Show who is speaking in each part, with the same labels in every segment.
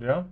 Speaker 1: Ja?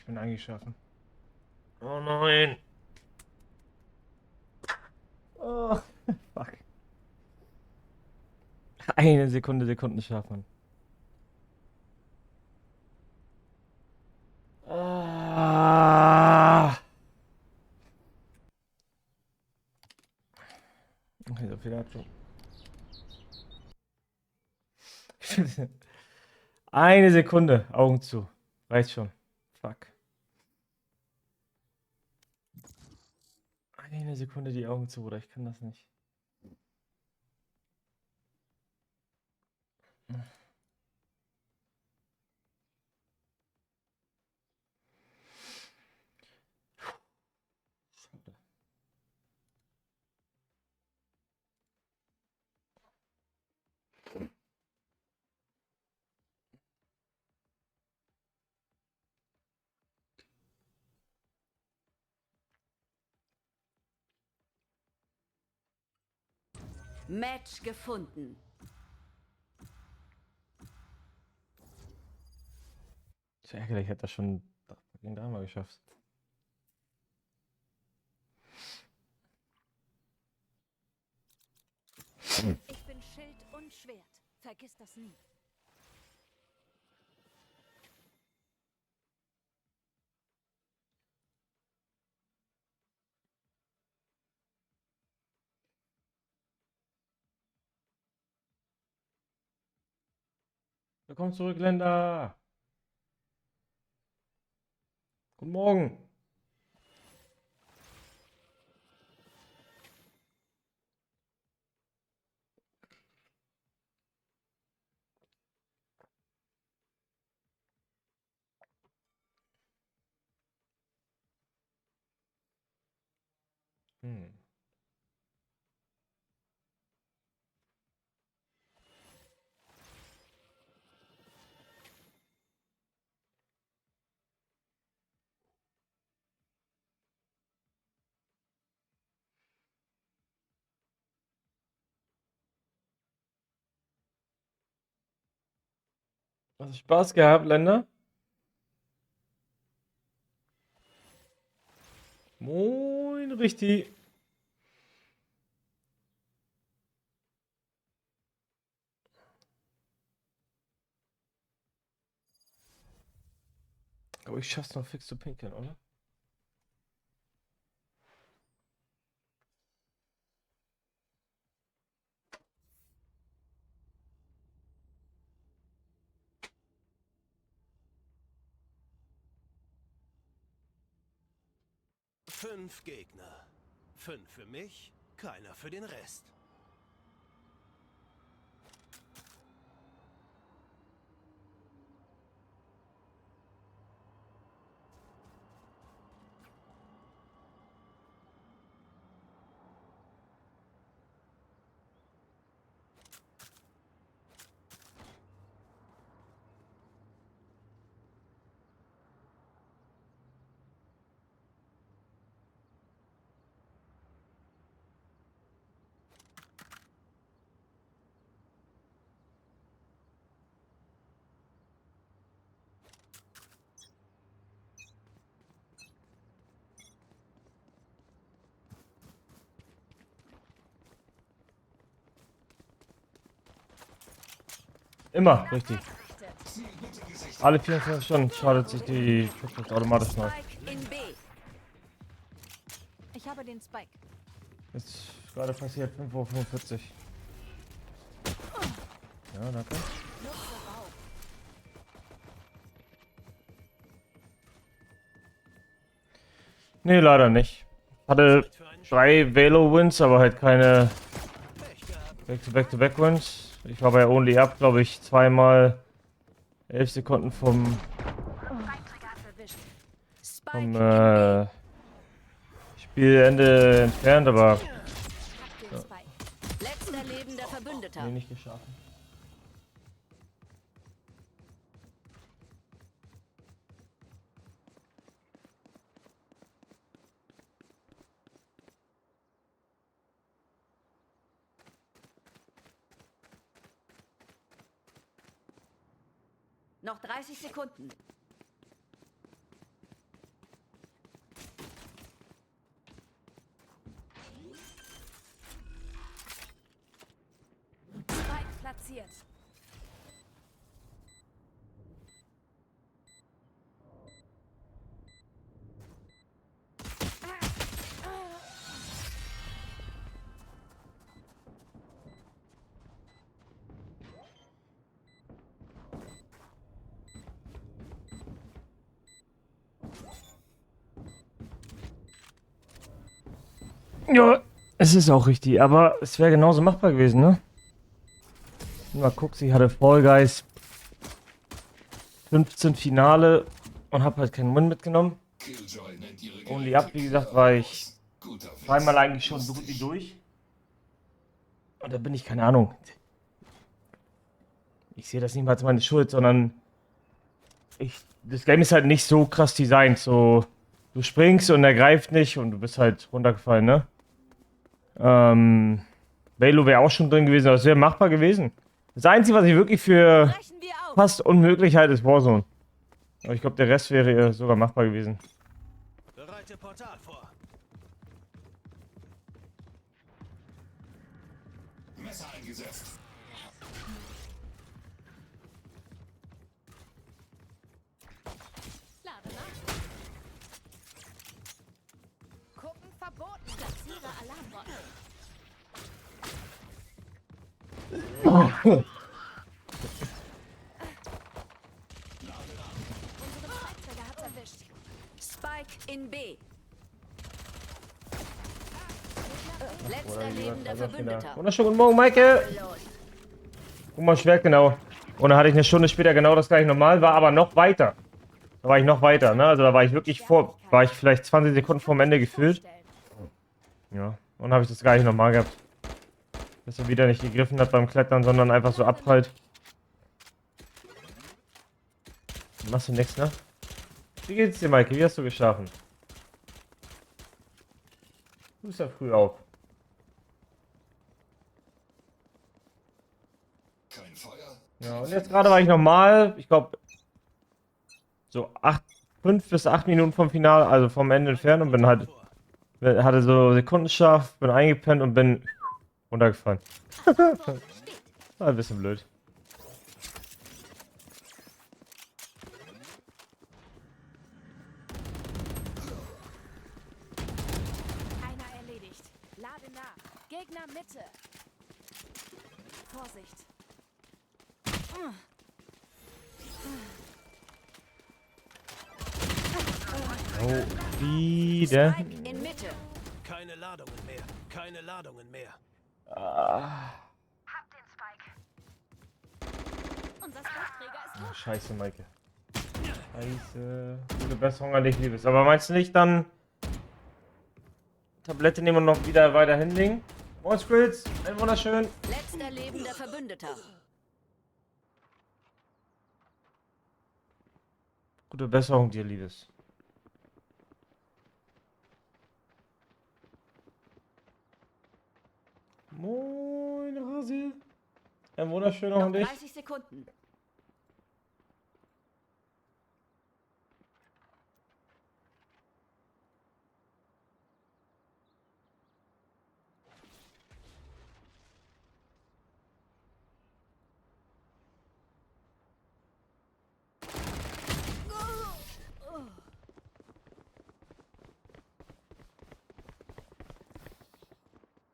Speaker 1: Ich bin eingeschlafen. Oh nein. Oh, fuck. Eine Sekunde Sekundenschlaf, Ah. Okay, so viel dazu. Eine Sekunde, Augen zu. Reicht schon. Fuck. Eine Sekunde die Augen zu, oder ich kann das nicht.
Speaker 2: Match gefunden.
Speaker 1: Ich ärgere, ich hätte das schon fucking dreimal geschafft.
Speaker 2: Ich bin Schild und Schwert. Vergiss das nie.
Speaker 1: Willkommen zurück, Länder. Guten Morgen. Hm. Hast du Spaß gehabt, Länder? Moin, richtig. Aber ich schaff's noch fix zu pinkeln, oder?
Speaker 3: Fünf Gegner. 5 für mich, keiner für den Rest.
Speaker 1: Immer, richtig. Alle 24 Stunden schadet sich die Schutzschicht automatisch neu.
Speaker 2: Spike in B. Ich habe den Spike.
Speaker 1: Ist gerade passiert, 5:45 Uhr. Ja, danke.
Speaker 2: Nutze Rauch.
Speaker 1: Nee, leider nicht. Hatte
Speaker 3: Zeit für einen
Speaker 1: 3 Velo-Wins, aber halt keine
Speaker 3: Pech gehabt.
Speaker 1: Back-to-Back-to-Back-Wins. Ich war bei Only Up, glaube ich, zweimal 11 Sekunden vom
Speaker 2: Erwischt. Spike
Speaker 1: vom
Speaker 2: in B.
Speaker 1: Spielende entfernt, aber
Speaker 2: Hab den Spike. Letzter lebender Verbündeter.
Speaker 1: nee, nicht geschafft.
Speaker 2: Noch 30 Sekunden. platziert.
Speaker 1: Ja, es ist auch richtig, aber es wäre genauso machbar gewesen, ne? Mal guck, ich hatte Fall Guys 15 Finale und habe halt keinen Win mitgenommen. Only Up, wie gesagt, war ich zweimal eigentlich schon so gut wie durch. Und da bin ich, keine Ahnung. Ich sehe das nicht mal als meine Schuld, sondern das Game ist halt nicht so krass designt. So, du springst und er greift nicht und du bist halt runtergefallen, ne? Velo wäre auch schon drin gewesen, aber es wäre machbar gewesen. Das Einzige, was ich wirklich für
Speaker 2: Brechen wir auf.
Speaker 1: fast unmöglich halte, ist Warzone. Aber ich glaube, der Rest wäre sogar machbar gewesen.
Speaker 3: Bereite Portal vor.
Speaker 4: Messer eingesetzt.
Speaker 2: Lade nach. Gucken verboten. Platziere Alarmbot. Unsere Zeitträger hat's erwischt. Spike in B. Letzter lebender Verbündeter.
Speaker 1: Wunderschönen guten Morgen, Maike. Guck mal, Schwert genau. Und dann hatte ich eine Stunde später genau das gleiche nochmal, war aber noch weiter. Da war ich noch weiter, ne? Also da war ich wirklich war ich vielleicht 20 Sekunden vorm Ende gefühlt. Ja, und habe ich das gleiche nochmal gehabt. Dass er wieder nicht gegriffen hat beim Klettern, sondern einfach so abprallt. Machst du nix, ne? Wie geht's dir, Maike? Wie hast du geschlafen? Du bist ja früh auf.
Speaker 4: Kein Feuer.
Speaker 1: Ja, und jetzt gerade war ich nochmal, ich glaube, so 5 bis 8 Minuten vom Finale, also vom Ende entfernt und bin halt, hatte so Sekundenschlaf, bin eingepennt und bin runtergefallen. War ein bisschen blöd.
Speaker 2: Einer erledigt. Lade nach. Gegner Mitte. Vorsicht.
Speaker 1: Oh, wieder.
Speaker 2: Spike in Mitte.
Speaker 3: Keine Ladungen mehr. Keine Ladungen mehr.
Speaker 2: Unser Spike-Träger ist tot.
Speaker 1: Scheiße, Maike. Scheiße. Gute Besserung an dich, Liebes. Aber meinst du nicht dann Tablette nehmen und noch wieder weiter hinlegen? Moin, Skrills. Ein wunderschön.
Speaker 2: Letzter lebender Verbündeter.
Speaker 1: Gute Besserung dir, Liebes. Moin, Rasil. Ein wunderschöner
Speaker 2: Noch
Speaker 1: und dich.
Speaker 2: 30 Sekunden.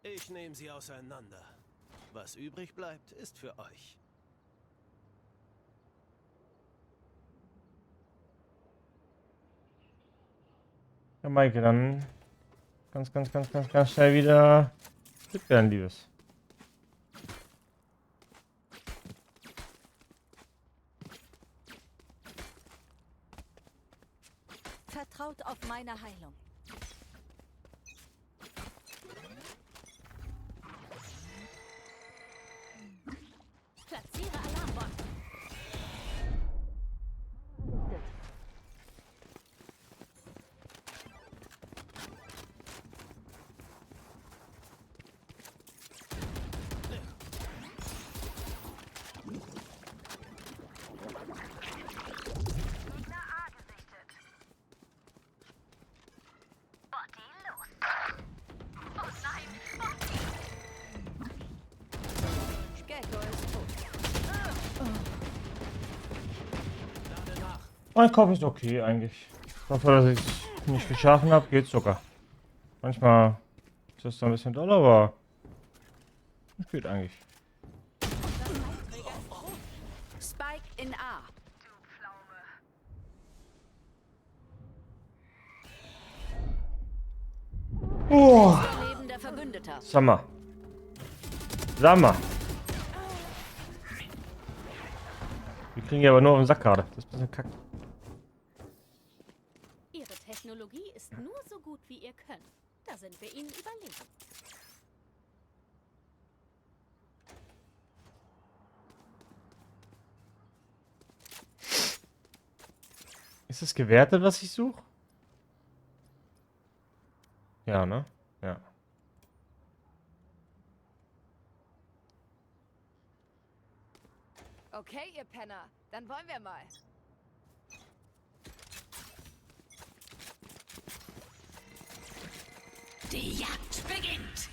Speaker 3: Ich nehme sie auseinander. Was übrig bleibt, ist für euch.
Speaker 1: Ja, Maike, dann ganz schnell wieder fit werden, Liebes.
Speaker 2: Vertraut auf meine Heilung. Platziere Alarmbot.
Speaker 1: Mein Kopf ist okay eigentlich. Dafür, dass ich es nicht geschaffen habe, geht's sogar. Manchmal ist das ein bisschen doll, aber es geht eigentlich.
Speaker 2: Spike in A.
Speaker 1: Oh,
Speaker 2: Lebender Verbündeter.
Speaker 1: Sag mal. Wir kriegen ja aber nur auf den Sack gerade. Das ist ein bisschen kacke.
Speaker 2: Ihre Technologie ist nur so gut wie ihr Können. Da sind wir ihnen überlegen.
Speaker 1: Ist es gewertet, was ich suche? Ja, ne? Ja.
Speaker 2: Okay, ihr Penner. Dann wollen wir mal. Die Jagd beginnt.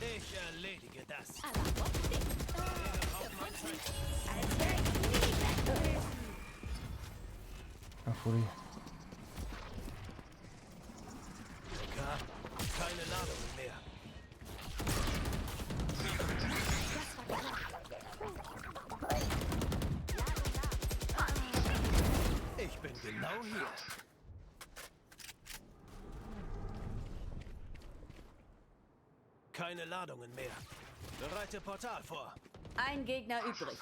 Speaker 3: Ich erledige das.
Speaker 1: Ach, Fudi.
Speaker 3: Keine Ladungen mehr. Ich bin genau hier. Keine Ladungen mehr. Bereite Portal vor.
Speaker 2: Ein Gegner übrig.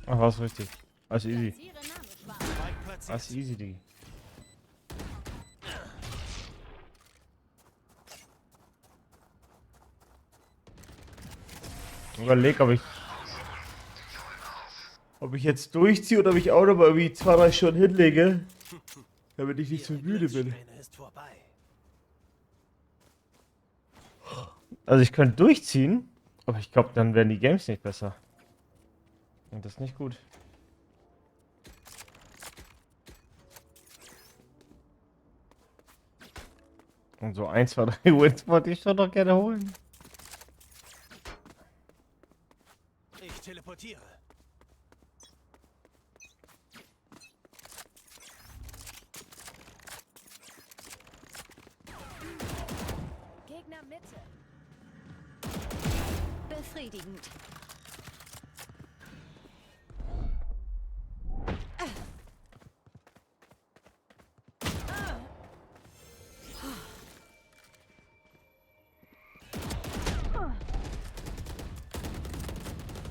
Speaker 1: Ach, was richtig. Alles easy.
Speaker 2: Platziere Nanoschwarm.
Speaker 3: Spike platziert.
Speaker 1: Alles easy, Diggi. Überleg, ob ich jetzt durchziehe oder ob ich auch noch mal irgendwie 2-3 Stunden hinlege, damit ich nicht zu müde bin.
Speaker 3: Blitzsträhne ist vorbei.
Speaker 1: Also ich könnte durchziehen, aber ich glaube, dann werden die Games nicht besser. Und das ist nicht gut. Und so 1, 2, 3 Wins wollte ich schon noch gerne holen.
Speaker 3: Ich teleportiere.
Speaker 2: Gegner Mitte. Befriedigend.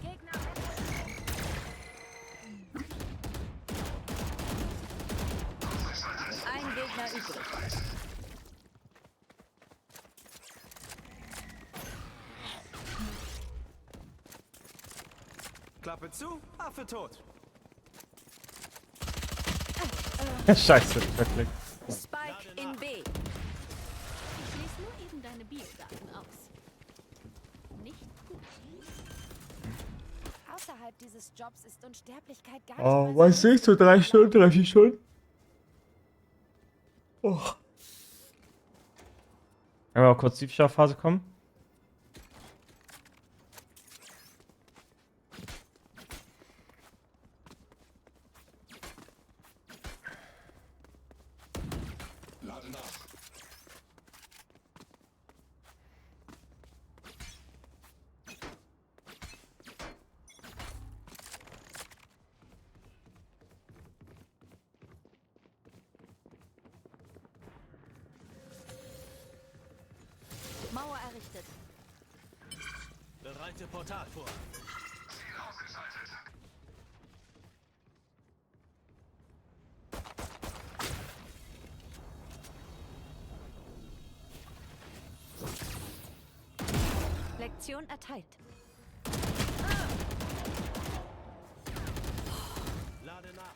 Speaker 2: Gegner Mitte. Ein Gegner übrig.
Speaker 3: Klappe zu, Affe tot.
Speaker 1: Scheiße, perfekt.
Speaker 2: Spike in B. Ich lese nur eben deine Biodaten aus. Nicht gut. Außerhalb dieses Jobs ist Unsterblichkeit gar nicht
Speaker 1: Oh,
Speaker 2: mal
Speaker 1: weiß nicht, so 3 Stunden, 3, 4 Stunden. Oh. Einmal kurz Tiefschlafphase kommen.
Speaker 4: Lade nach.
Speaker 2: Mauer errichtet.
Speaker 3: Bereite Portal vor.
Speaker 4: Ziel ausgeschaltet.
Speaker 2: Lektion erteilt.
Speaker 3: Lade nach.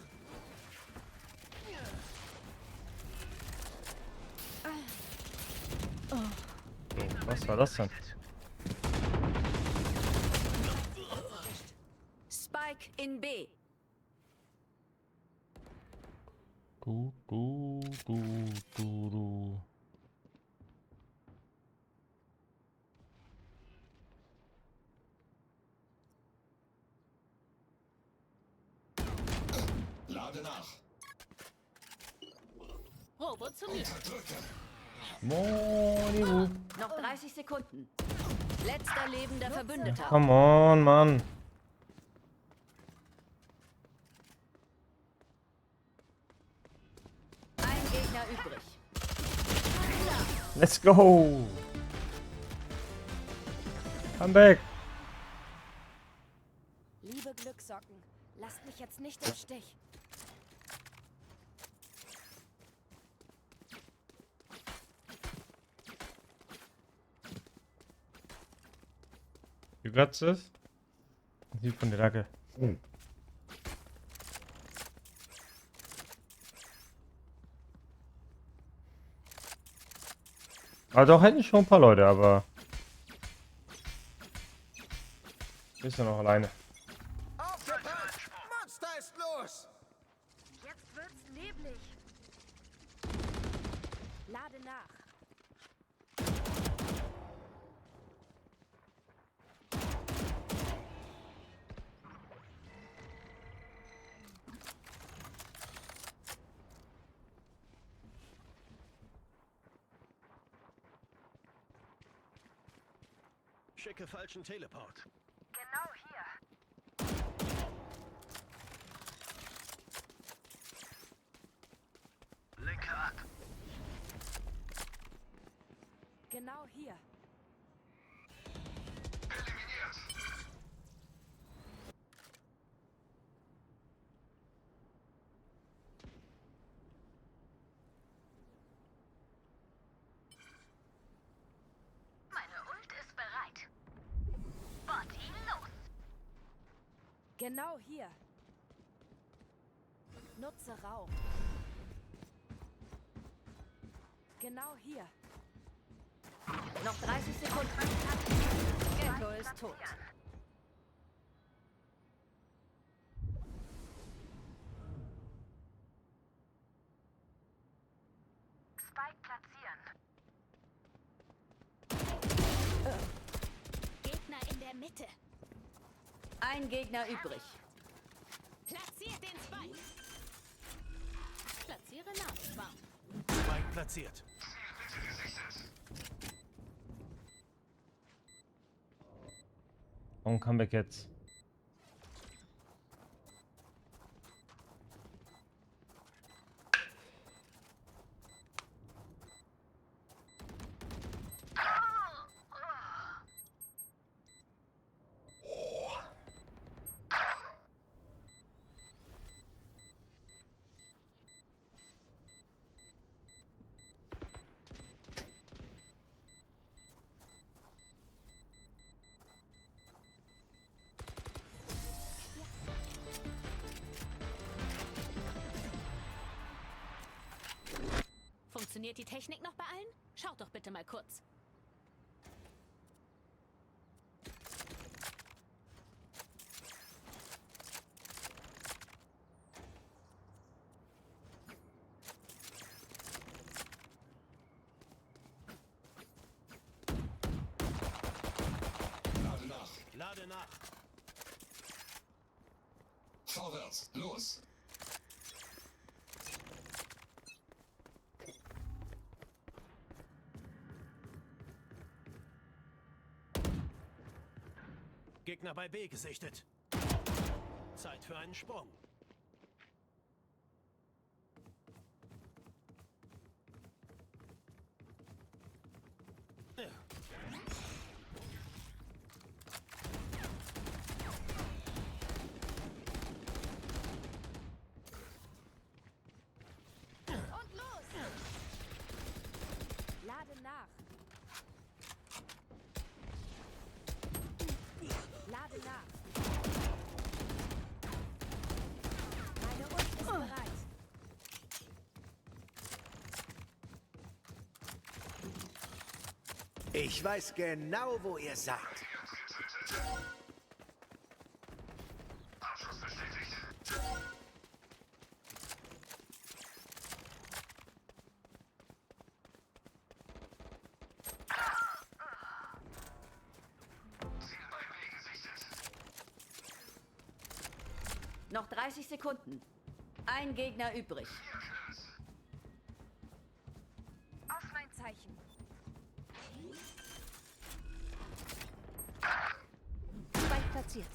Speaker 1: Was war das denn?
Speaker 2: Spike in B.
Speaker 1: Du.
Speaker 4: Lade nach.
Speaker 2: Robo zu mir.
Speaker 4: Unterdrücken.
Speaker 1: Monibu.
Speaker 5: Noch 30 Sekunden. Letzter lebender Verbündeter.
Speaker 1: Come on, Mann.
Speaker 5: Ein Gegner übrig.
Speaker 1: Let's go. Come back.
Speaker 5: Liebe Glückssocken, lasst mich jetzt nicht im Stich.
Speaker 1: You got this? Die von der Lacke. Also auch hätten schon ein paar Leute, aber bist du noch alleine.
Speaker 3: Aufgepasst! Monster ist los!
Speaker 5: Jetzt wird's neblig. Lade nach.
Speaker 3: Schicke falschen Teleport.
Speaker 5: Genau hier.
Speaker 3: Lenke ab.
Speaker 5: Genau hier.
Speaker 4: Eliminiert.
Speaker 6: Meine Ult ist bereit. Bot ihn los.
Speaker 5: Genau hier. Nutze Raum. Genau hier. Noch 30 Sekunden. Ghetto ist tot.
Speaker 6: Spike platzieren.
Speaker 2: Gegner in der Mitte.
Speaker 5: Ein Gegner übrig.
Speaker 2: Platziert den Spike. Platziere Nachschwarm.
Speaker 3: Spike platziert.
Speaker 4: Zielbitte gesichtet.
Speaker 1: Warum Comeback jetzt?
Speaker 2: Funktioniert die Technik noch bei allen? Schaut doch bitte mal kurz.
Speaker 4: Lade nach.
Speaker 3: Lade nach.
Speaker 4: Vorwärts. Los.
Speaker 3: Gegner bei B gesichtet. Zeit für einen Sprung. Ja.
Speaker 5: Und los! Lade nach. Lade nach. Meine Ult ist bereit.
Speaker 3: Ich weiß genau, wo ihr seid.
Speaker 4: Abschuss bestätigt. Ziel bei B gesichtet.
Speaker 5: Noch 30 Sekunden. Ein Gegner übrig.
Speaker 6: Auf mein Zeichen.
Speaker 5: Spike platziert.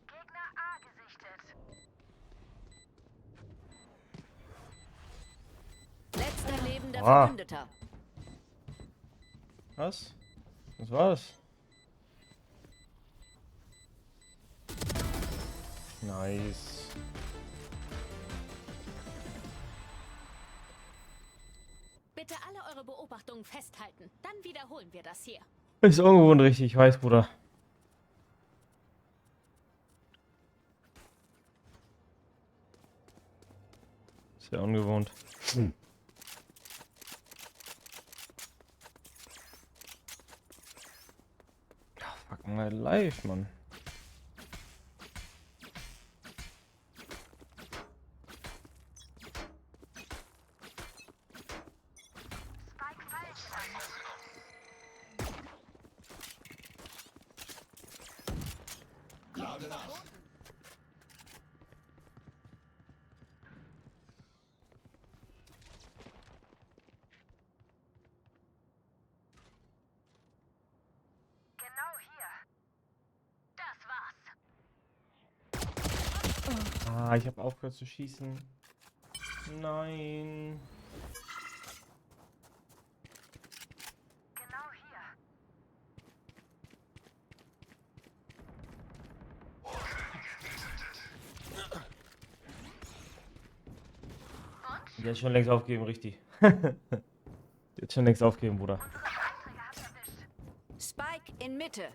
Speaker 6: Gegner A gesichtet.
Speaker 5: Letzter lebender
Speaker 1: Ah.
Speaker 5: Verbündeter.
Speaker 1: Was? Was war's? Nice.
Speaker 2: Bitte alle eure Beobachtungen festhalten. Dann wiederholen wir das hier.
Speaker 1: Ist ungewohnt richtig, ich weiß, Bruder. Sehr ungewohnt. Ah, fuck my life, Mann.
Speaker 6: Spike falsch.
Speaker 4: Lade nach.
Speaker 6: Genau hier. Das war's.
Speaker 1: Ah, ich habe aufgehört zu schießen. Nein.
Speaker 6: Genau hier.
Speaker 1: Der hat schon längst aufgegeben, richtig. Der hat schon längst aufgegeben, Bruder.
Speaker 6: Einträger hat erwischt.
Speaker 5: Spike in Mitte.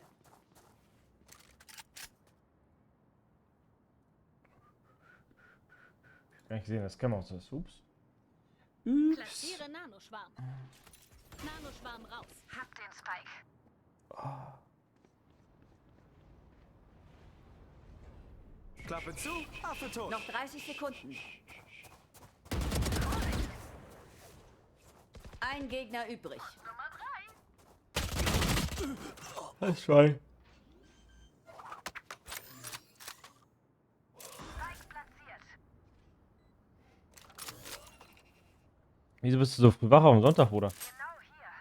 Speaker 1: Gar nicht gesehen, das kann man auch so. Ups.
Speaker 2: Platziere Nanoschwarm. Nanoschwarm raus.
Speaker 6: Hab den Spike.
Speaker 3: Klappe zu, Affe tot.
Speaker 5: Noch 30 Sekunden. Ein Gegner übrig.
Speaker 6: Nummer 3.
Speaker 1: Das Schwein.
Speaker 6: Spike platziert.
Speaker 1: Wieso bist du so früh wach am Sonntag, Bruder?
Speaker 6: Genau hier.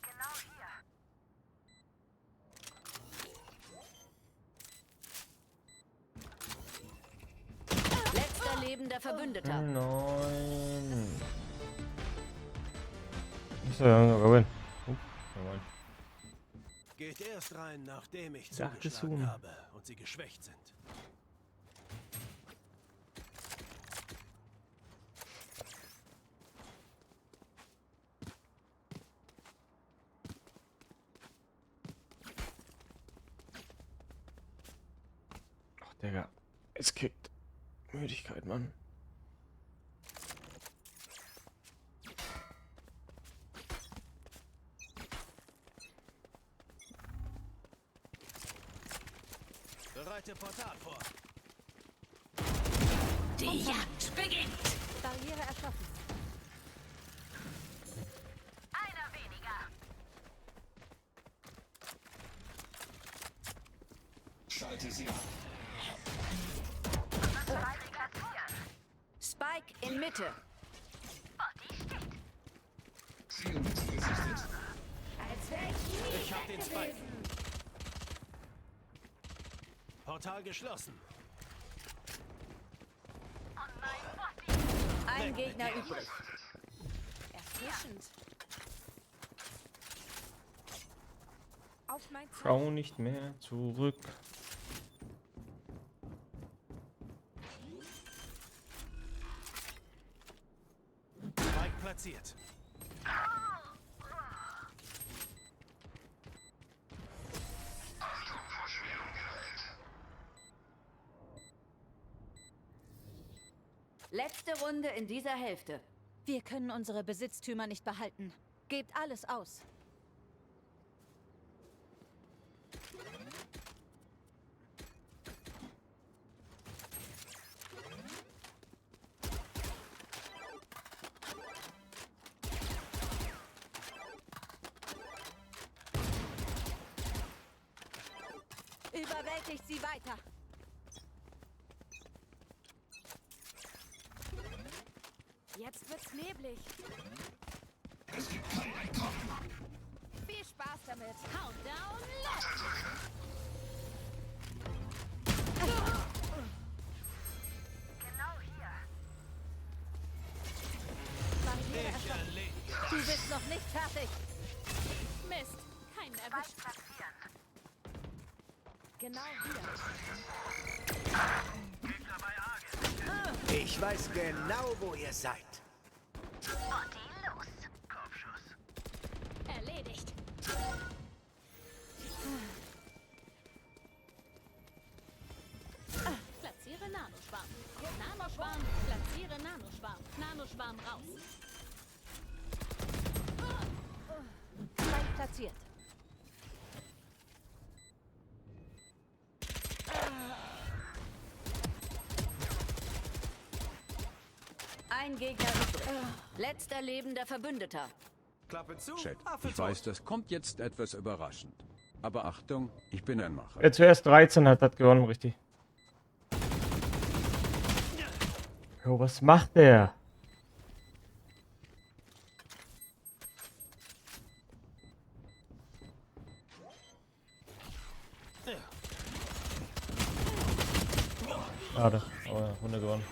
Speaker 6: Genau hier.
Speaker 5: Letzter lebender Verbündeter.
Speaker 1: Nein. Ich soll ja sogar gewinnen. Nein.
Speaker 3: Geht erst rein, nachdem ich
Speaker 1: Dachte
Speaker 3: zugeschlagen
Speaker 1: schon.
Speaker 3: habe und sie geschwächt sind.
Speaker 1: Ach, Digga. Es kickt. Müdigkeit, Mann.
Speaker 3: Bereite Portal vor.
Speaker 5: Die Jagd beginnt.
Speaker 2: Barriere erschaffen.
Speaker 6: Einer weniger.
Speaker 4: Schalte sie ab.
Speaker 6: Spike platziert.
Speaker 5: Spike in Mitte.
Speaker 6: Body steht.
Speaker 4: Zielmittel gesichtet.
Speaker 2: Als wäre ich
Speaker 3: Ich hab den Spike. Portal geschlossen.
Speaker 6: On my body.
Speaker 5: Ein Gegner übrig.
Speaker 2: erfrischend. Auf mein Zeichen.
Speaker 1: Schau nicht mehr zurück.
Speaker 3: Spike platziert.
Speaker 4: Achtung, Verschwörung geheilt.
Speaker 5: Letzte Runde in dieser Hälfte. Wir können unsere Besitztümer nicht behalten. Gebt alles aus. Überwältigt sie weiter. Jetzt wird's neblig.
Speaker 4: Es gibt kein Entkommen.
Speaker 5: Viel Spaß damit.
Speaker 2: Countdown, los!
Speaker 6: Genau hier.
Speaker 5: Barriere erschöpft. Du bist noch nicht fertig.
Speaker 2: Mist, keinen erwischt.
Speaker 6: Platzieren.
Speaker 5: Genau hier.
Speaker 7: Ich weiß genau, wo ihr seid.
Speaker 6: Body los.
Speaker 2: Erledigt. Platziere Nanoschwarm. Nanoschwarm, platziere Nanoschwarm. Nanoschwarm raus.
Speaker 5: Spike platziert. Ein Gegner übrig. Letzter lebender Verbündeter.
Speaker 7: Klappe zu.
Speaker 8: Chat,
Speaker 7: Affe
Speaker 8: ich
Speaker 7: tot.
Speaker 8: weiß, das kommt jetzt etwas überraschend. Aber Achtung, ich bin ein Macher.
Speaker 1: Wer zuerst 13 hat, hat gewonnen, richtig. Jo, was macht der? Schade, aber ja, Runde gewonnen.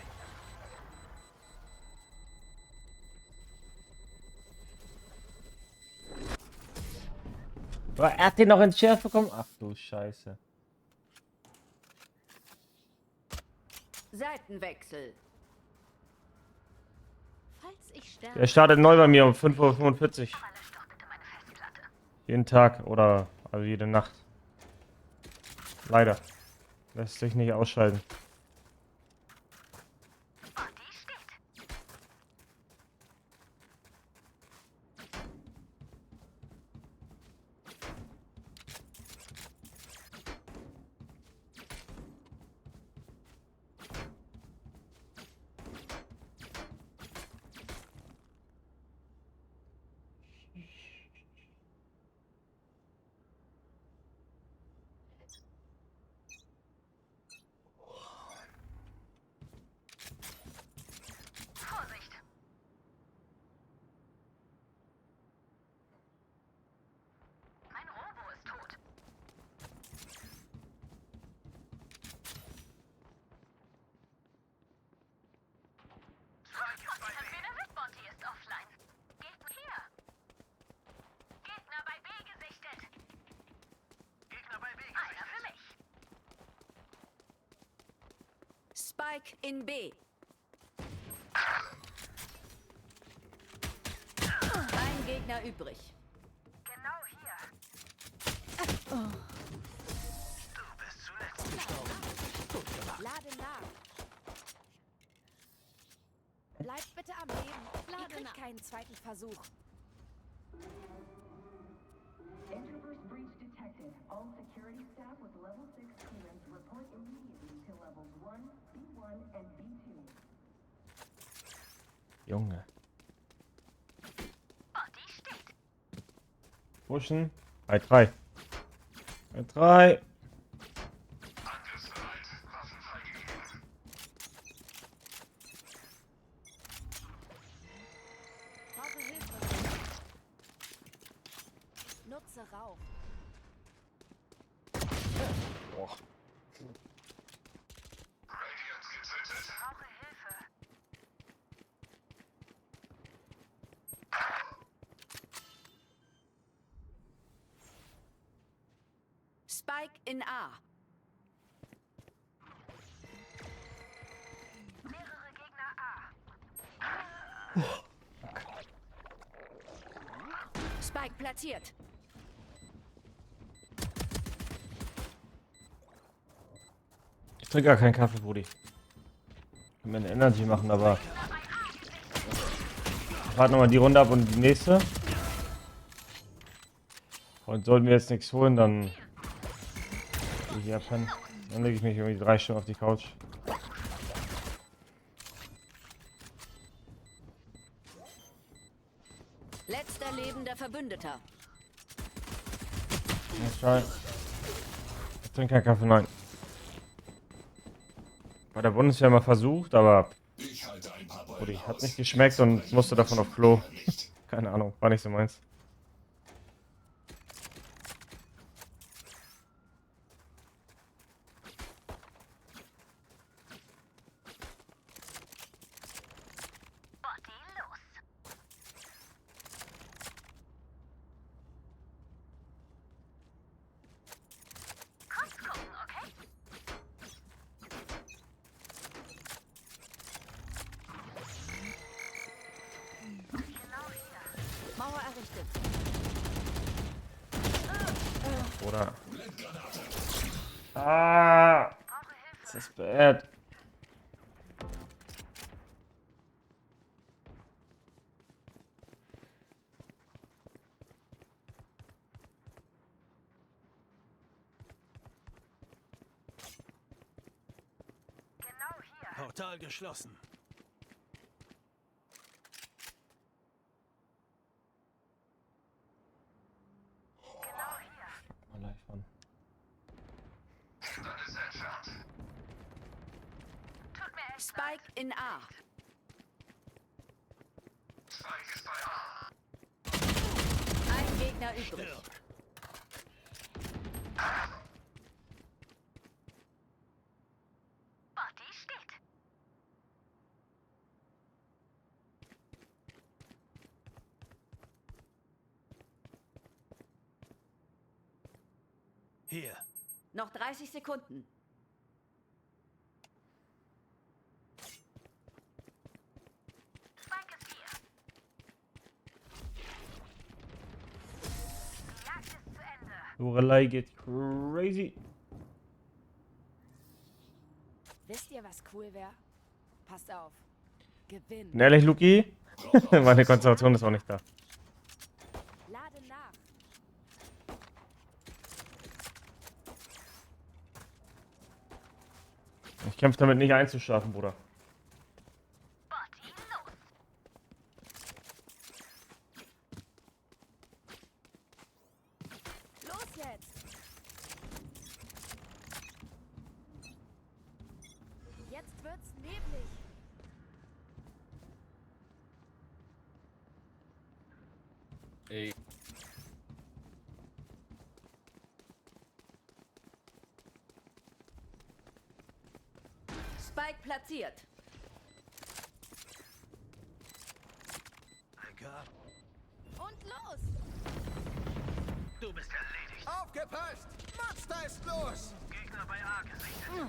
Speaker 1: Aber er hat den noch in Schärfe bekommen. Ach du Scheiße.
Speaker 5: Seitenwechsel.
Speaker 2: Falls ich sterbe.
Speaker 1: Der startet neu bei mir um 5:45 Uhr.
Speaker 6: Falle startete meine Festplatte.
Speaker 1: Jeden Tag oder also jede Nacht. Leider. Lässt sich nicht ausschalten.
Speaker 6: Body steht. Vorsicht. Mein Robo ist tot. Entweder wird Botti ist offline. Gegner hier. Gegner bei B gesichtet. Gegner bei B gesichtet. Einer für mich.
Speaker 5: Spike in B. Ein Gegner übrig.
Speaker 6: Genau hier.
Speaker 5: Lade nach. Bleibt bitte am Leben. Ihr
Speaker 2: Lade
Speaker 5: kriegt
Speaker 2: nach.
Speaker 5: keinen zweiten Versuch.
Speaker 9: Introverse breach detected. All security staff with level 6 clearance report immediately to levels 1, B1, and B2.
Speaker 1: Junge.
Speaker 6: Body steht.
Speaker 1: Pushen. Bei 3. Bei 3.
Speaker 4: Angriffsbereit. Waffen freigegeben.
Speaker 5: Brauche Hilfe. Nutze Rauch.
Speaker 4: Radiant getötet.
Speaker 6: Brauche Hilfe.
Speaker 5: Spike in A.
Speaker 6: Mehrere Gegner A.
Speaker 5: Spike platziert.
Speaker 1: Ich trinke gar keinen Kaffee, Brudi. Ich kann mir eine Energy machen, aber warten nochmal die Runde ab und die nächste. Und sollten wir jetzt nichts holen, dann gehe ich hier abpennen. Dann lege ich mich irgendwie 3 Stunden auf die Couch.
Speaker 5: Letzter lebender Verbündeter.
Speaker 1: Let's try. Ich trinke keinen Kaffee, nein. Bei der Bundeswehr mal versucht, aber
Speaker 4: Ich halte ein paar Bäume
Speaker 1: Brudi, hat
Speaker 4: aus.
Speaker 1: nicht geschmeckt und musste davon auf Klo. Keine Ahnung, war nicht so meins.
Speaker 6: Botti, los. Kurz gucken, okay? Genau hier.
Speaker 5: Mauer errichtet.
Speaker 1: Oder. Ah!
Speaker 6: Brauche Hilfe.
Speaker 1: Das ist bad.
Speaker 6: Genau hier.
Speaker 3: Portal geschlossen.
Speaker 6: Genau hier.
Speaker 1: Mal live an.
Speaker 4: Dann ist entfernt.
Speaker 6: Tut mir echt
Speaker 5: Spike in A.
Speaker 4: Spike ist bei A.
Speaker 5: Ein Gegner übrig.
Speaker 3: Stirb.
Speaker 6: Botti steht.
Speaker 3: Hier.
Speaker 5: Noch 30 Sekunden.
Speaker 6: Spike ist hier. Die Jagd ist zu Ende.
Speaker 1: Lorelei geht crazy.
Speaker 2: Wisst ihr, was cool wäre? Passt auf. Gewinn.
Speaker 1: Und ehrlich, Luki? Meine Konzentration ist auch nicht da.
Speaker 2: Lade nach.
Speaker 1: Ich kämpfe damit nicht einzuschlafen, Bruder.
Speaker 6: Botti, los.
Speaker 2: Los jetzt. Jetzt wird's neblig.
Speaker 5: Spike platziert.
Speaker 3: Egal.
Speaker 2: Und los.
Speaker 3: Du bist erledigt.
Speaker 7: Aufgepasst! Monster ist los!
Speaker 3: Gegner bei A gesichtet.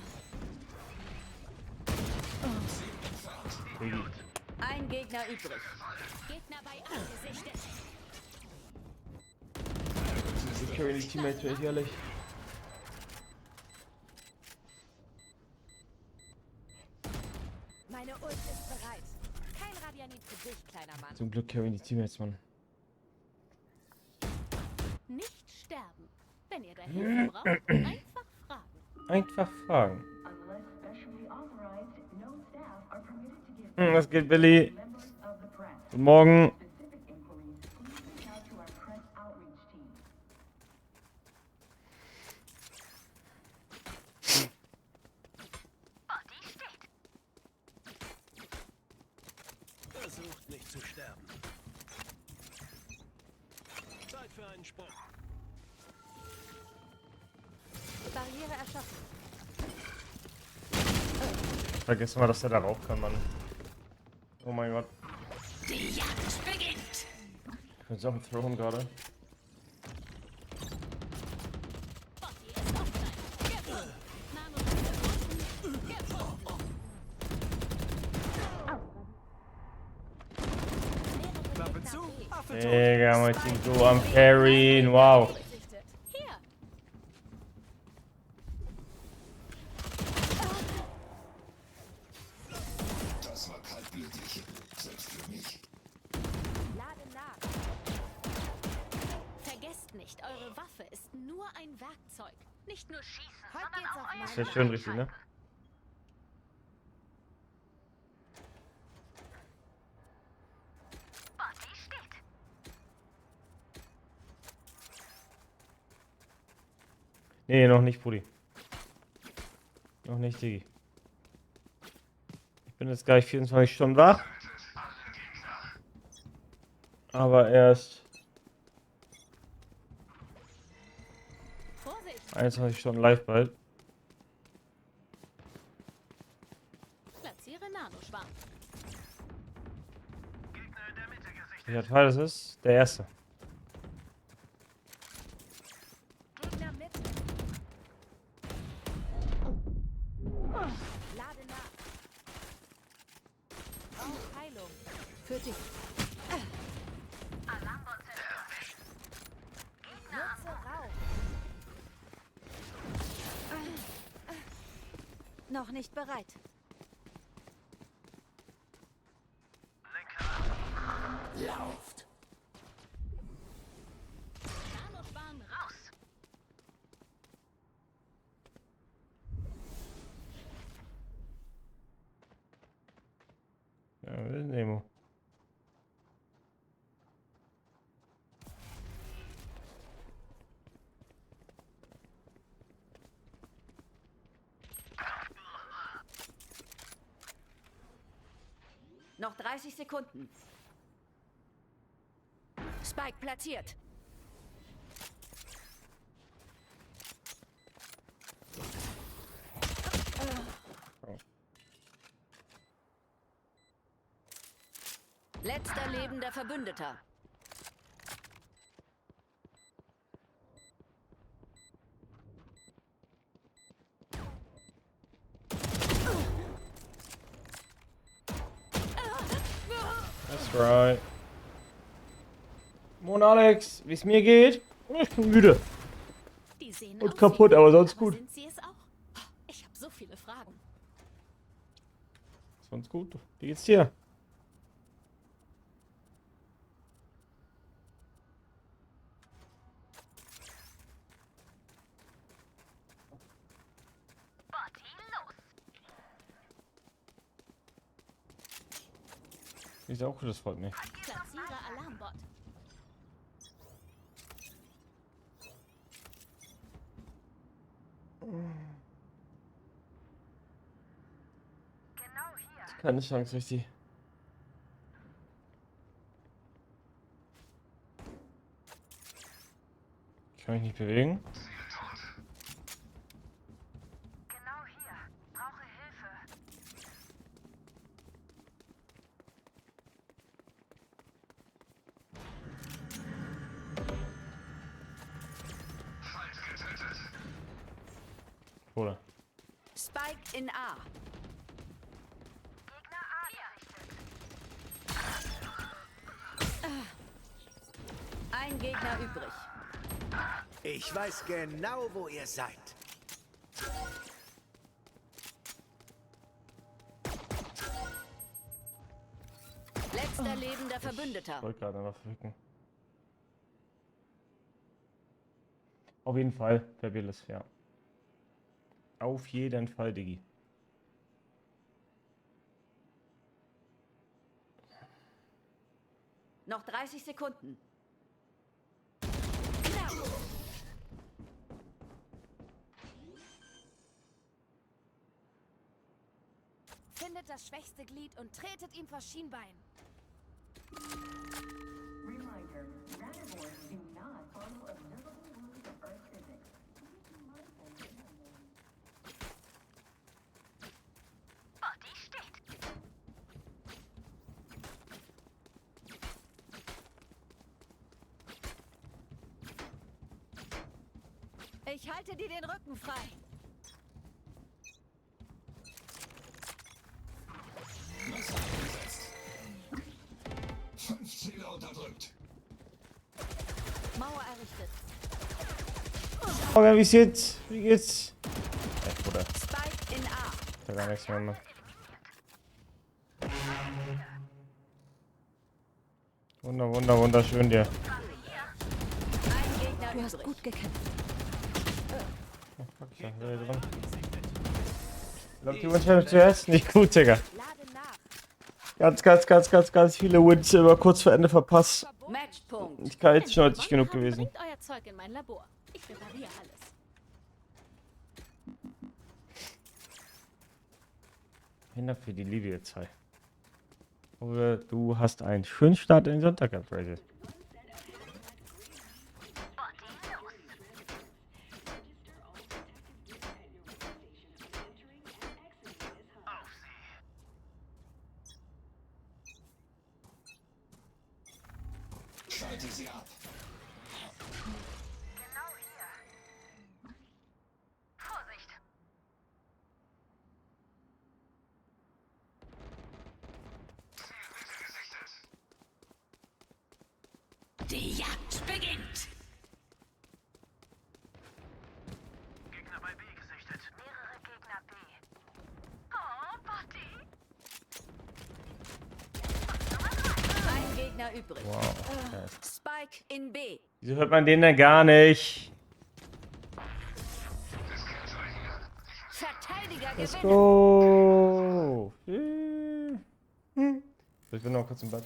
Speaker 5: Ein Gegner übrig.
Speaker 2: Gegner bei A gesichtet.
Speaker 1: Ich carry die Teammates, bin ich ehrlich.
Speaker 2: Meine Ult ist bereit. Kein Radianit für dich, kleiner Mann.
Speaker 1: Zum Glück carry die Teammates, Mann.
Speaker 2: Nicht sterben. Wenn ihr da Hilfe braucht, einfach fragen.
Speaker 1: Einfach fragen.
Speaker 9: Unless specially authorized, no staff are permitted to give
Speaker 1: Was geht, Billy?
Speaker 9: members of the press.
Speaker 1: Guten Morgen.
Speaker 9: Specific inquiries, please reach out to our press outreach team.
Speaker 6: Botti steht.
Speaker 3: Versucht nicht zu sterben. Zeit für einen Sprung.
Speaker 2: Barriere erschaffen.
Speaker 1: Vergiss mal, dass der da rauf kann, Mann. Oh mein Gott.
Speaker 5: Die Jagd beginnt.
Speaker 1: Ich bin so am Throne gerade.
Speaker 2: Botti ist offline. Gefunden. Nano gefunden.
Speaker 7: Klappe zu! Affe tot!
Speaker 1: Digga, mein Team so am Carryen. Wow.
Speaker 2: Gesichtet. Hier.
Speaker 4: Das war kaltblütig. Selbst für mich.
Speaker 2: nur ein Werkzeug.
Speaker 6: Nicht nur schießen,
Speaker 2: Heute
Speaker 6: sondern
Speaker 2: geht's
Speaker 6: auch
Speaker 2: auf
Speaker 6: euer
Speaker 1: Das wäre schön richtig, ne?
Speaker 6: Body steht.
Speaker 1: Nee, noch nicht, Brudi. Noch nicht, Digi. Ich bin jetzt gleich 24 Stunden wach. Aber erst
Speaker 2: Vorsicht,
Speaker 1: 21 Stunden live bald.
Speaker 2: platziere Nanoschwarm.
Speaker 1: Welcher Teil das ist? Der erste.
Speaker 5: Gegner mit. Lade nach. Brauch Heilung. Für dich. Nutze Rauch. Noch nicht bereit.
Speaker 4: Lauft.
Speaker 2: Nanoschwarm raus.
Speaker 1: Ja, will Nemo.
Speaker 5: Noch 30 Sekunden. Spike platziert. Letzter lebender Verbündeter.
Speaker 1: That's right. Moin Alex, wie es mir geht? Ich bin müde.
Speaker 2: Die sehen
Speaker 1: Und
Speaker 2: aus
Speaker 1: kaputt,
Speaker 2: wie-
Speaker 1: aber sonst gut.
Speaker 2: Sind sie es auch? Ich habe so viele Fragen.
Speaker 1: Sonst gut. Wie geht's dir?
Speaker 6: Body los.
Speaker 1: Ist auch gut, das freut mich.
Speaker 2: Platziere Alarmbot.
Speaker 6: Genau hier.
Speaker 1: Keine Chance, richtig. Ich kann mich nicht bewegen.
Speaker 6: Genau hier. Brauche Hilfe.
Speaker 4: Feind getötet.
Speaker 1: Oder?
Speaker 5: Spike in A.
Speaker 6: Gegner A gerichtet.
Speaker 5: Ein Gegner übrig.
Speaker 7: Ich weiß genau, wo ihr seid.
Speaker 5: Letzter lebender Verbündeter.
Speaker 1: Ich wollte gerade noch verrücken. Auf jeden Fall, Fabulous, ja. Auf jeden Fall, Diggi.
Speaker 5: Noch 30 Sekunden.
Speaker 2: Findet das schwächste Glied und tretet ihm vor Schienbein.
Speaker 9: Reminder, nanobores do not follow observable rules of Earth physics.
Speaker 6: Body steht.
Speaker 5: Ich halte dir den Rücken frei.
Speaker 4: Messer eingesetzt. 5 Ziele unterdrückt.
Speaker 5: Mauer errichtet.
Speaker 1: Okay, wie geht's? Wie geht's? Ey, Bruder,
Speaker 5: Spike in A.
Speaker 1: ich hab gar nichts mehr gemacht. Wunderschön dir.
Speaker 5: Ein Gegner übrig.
Speaker 2: Gut gekämpft.
Speaker 1: Oh, fuck, ich dachte, der wäre dran. Läuft die Wins zuerst? Nicht gut, Digga.
Speaker 5: Lade nach.
Speaker 1: Ganz viele Wins immer kurz vor Ende verpasst.
Speaker 5: Matchpunkt.
Speaker 1: Ich kann jetzt schon heute nicht genug gewesen.
Speaker 2: Bringt euer Zeug in mein Labor. Ich repariere alles.
Speaker 1: Vielen Dank für die Liebe, ihr zwei. Du hast einen schönen Start in den Sonntag gehabt, Rachel.
Speaker 4: Schalte sie ab.
Speaker 6: Genau hier. Vorsicht!
Speaker 4: Zielbitte gesichtet.
Speaker 5: Die Jagd beginnt.
Speaker 3: Gegner bei B gesichtet.
Speaker 6: Mehrere Gegner B. Oh, Botti!
Speaker 5: Ein Gegner übrig.
Speaker 1: Wow. Okay.
Speaker 5: Spike in B.
Speaker 1: Wieso hört man den denn gar nicht?
Speaker 5: Verteidiger
Speaker 1: Let's
Speaker 5: gewinnen.
Speaker 1: go! Ich bin noch kurz im Bett.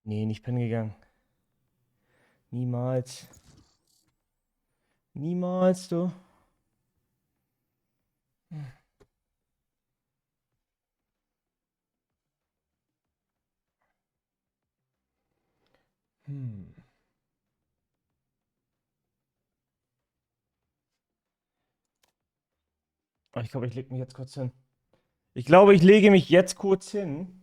Speaker 1: Nee, nicht pennen gegangen. Niemals. Niemals, du. Oh, ich glaube, ich lege mich jetzt kurz hin. Ich glaube, ich lege mich jetzt kurz hin.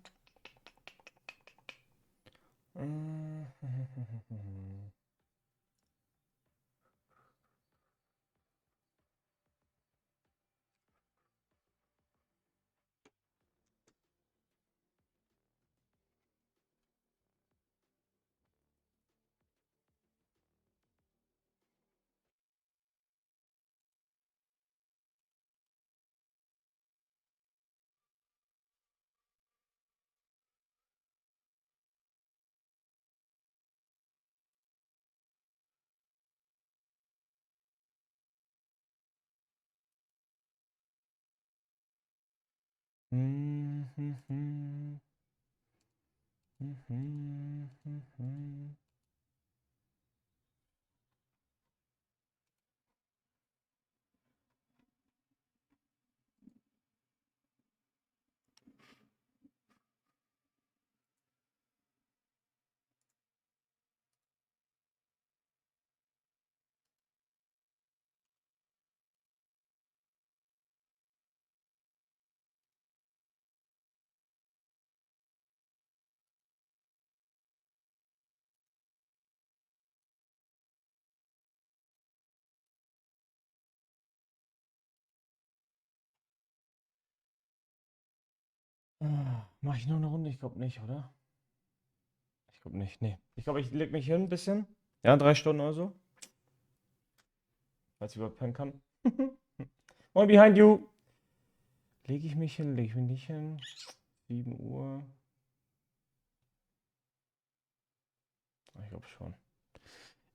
Speaker 1: Mache ich noch eine Runde? Ich glaube nicht, oder? Ich glaube nicht, nee. Ich glaube, ich leg mich hin ein bisschen. Ja, 3 Stunden oder so. Falls ich überhaupt pennen kann. One behind you. Lege ich mich hin? Lege ich mich nicht hin? 7 Uhr. Ich glaube schon.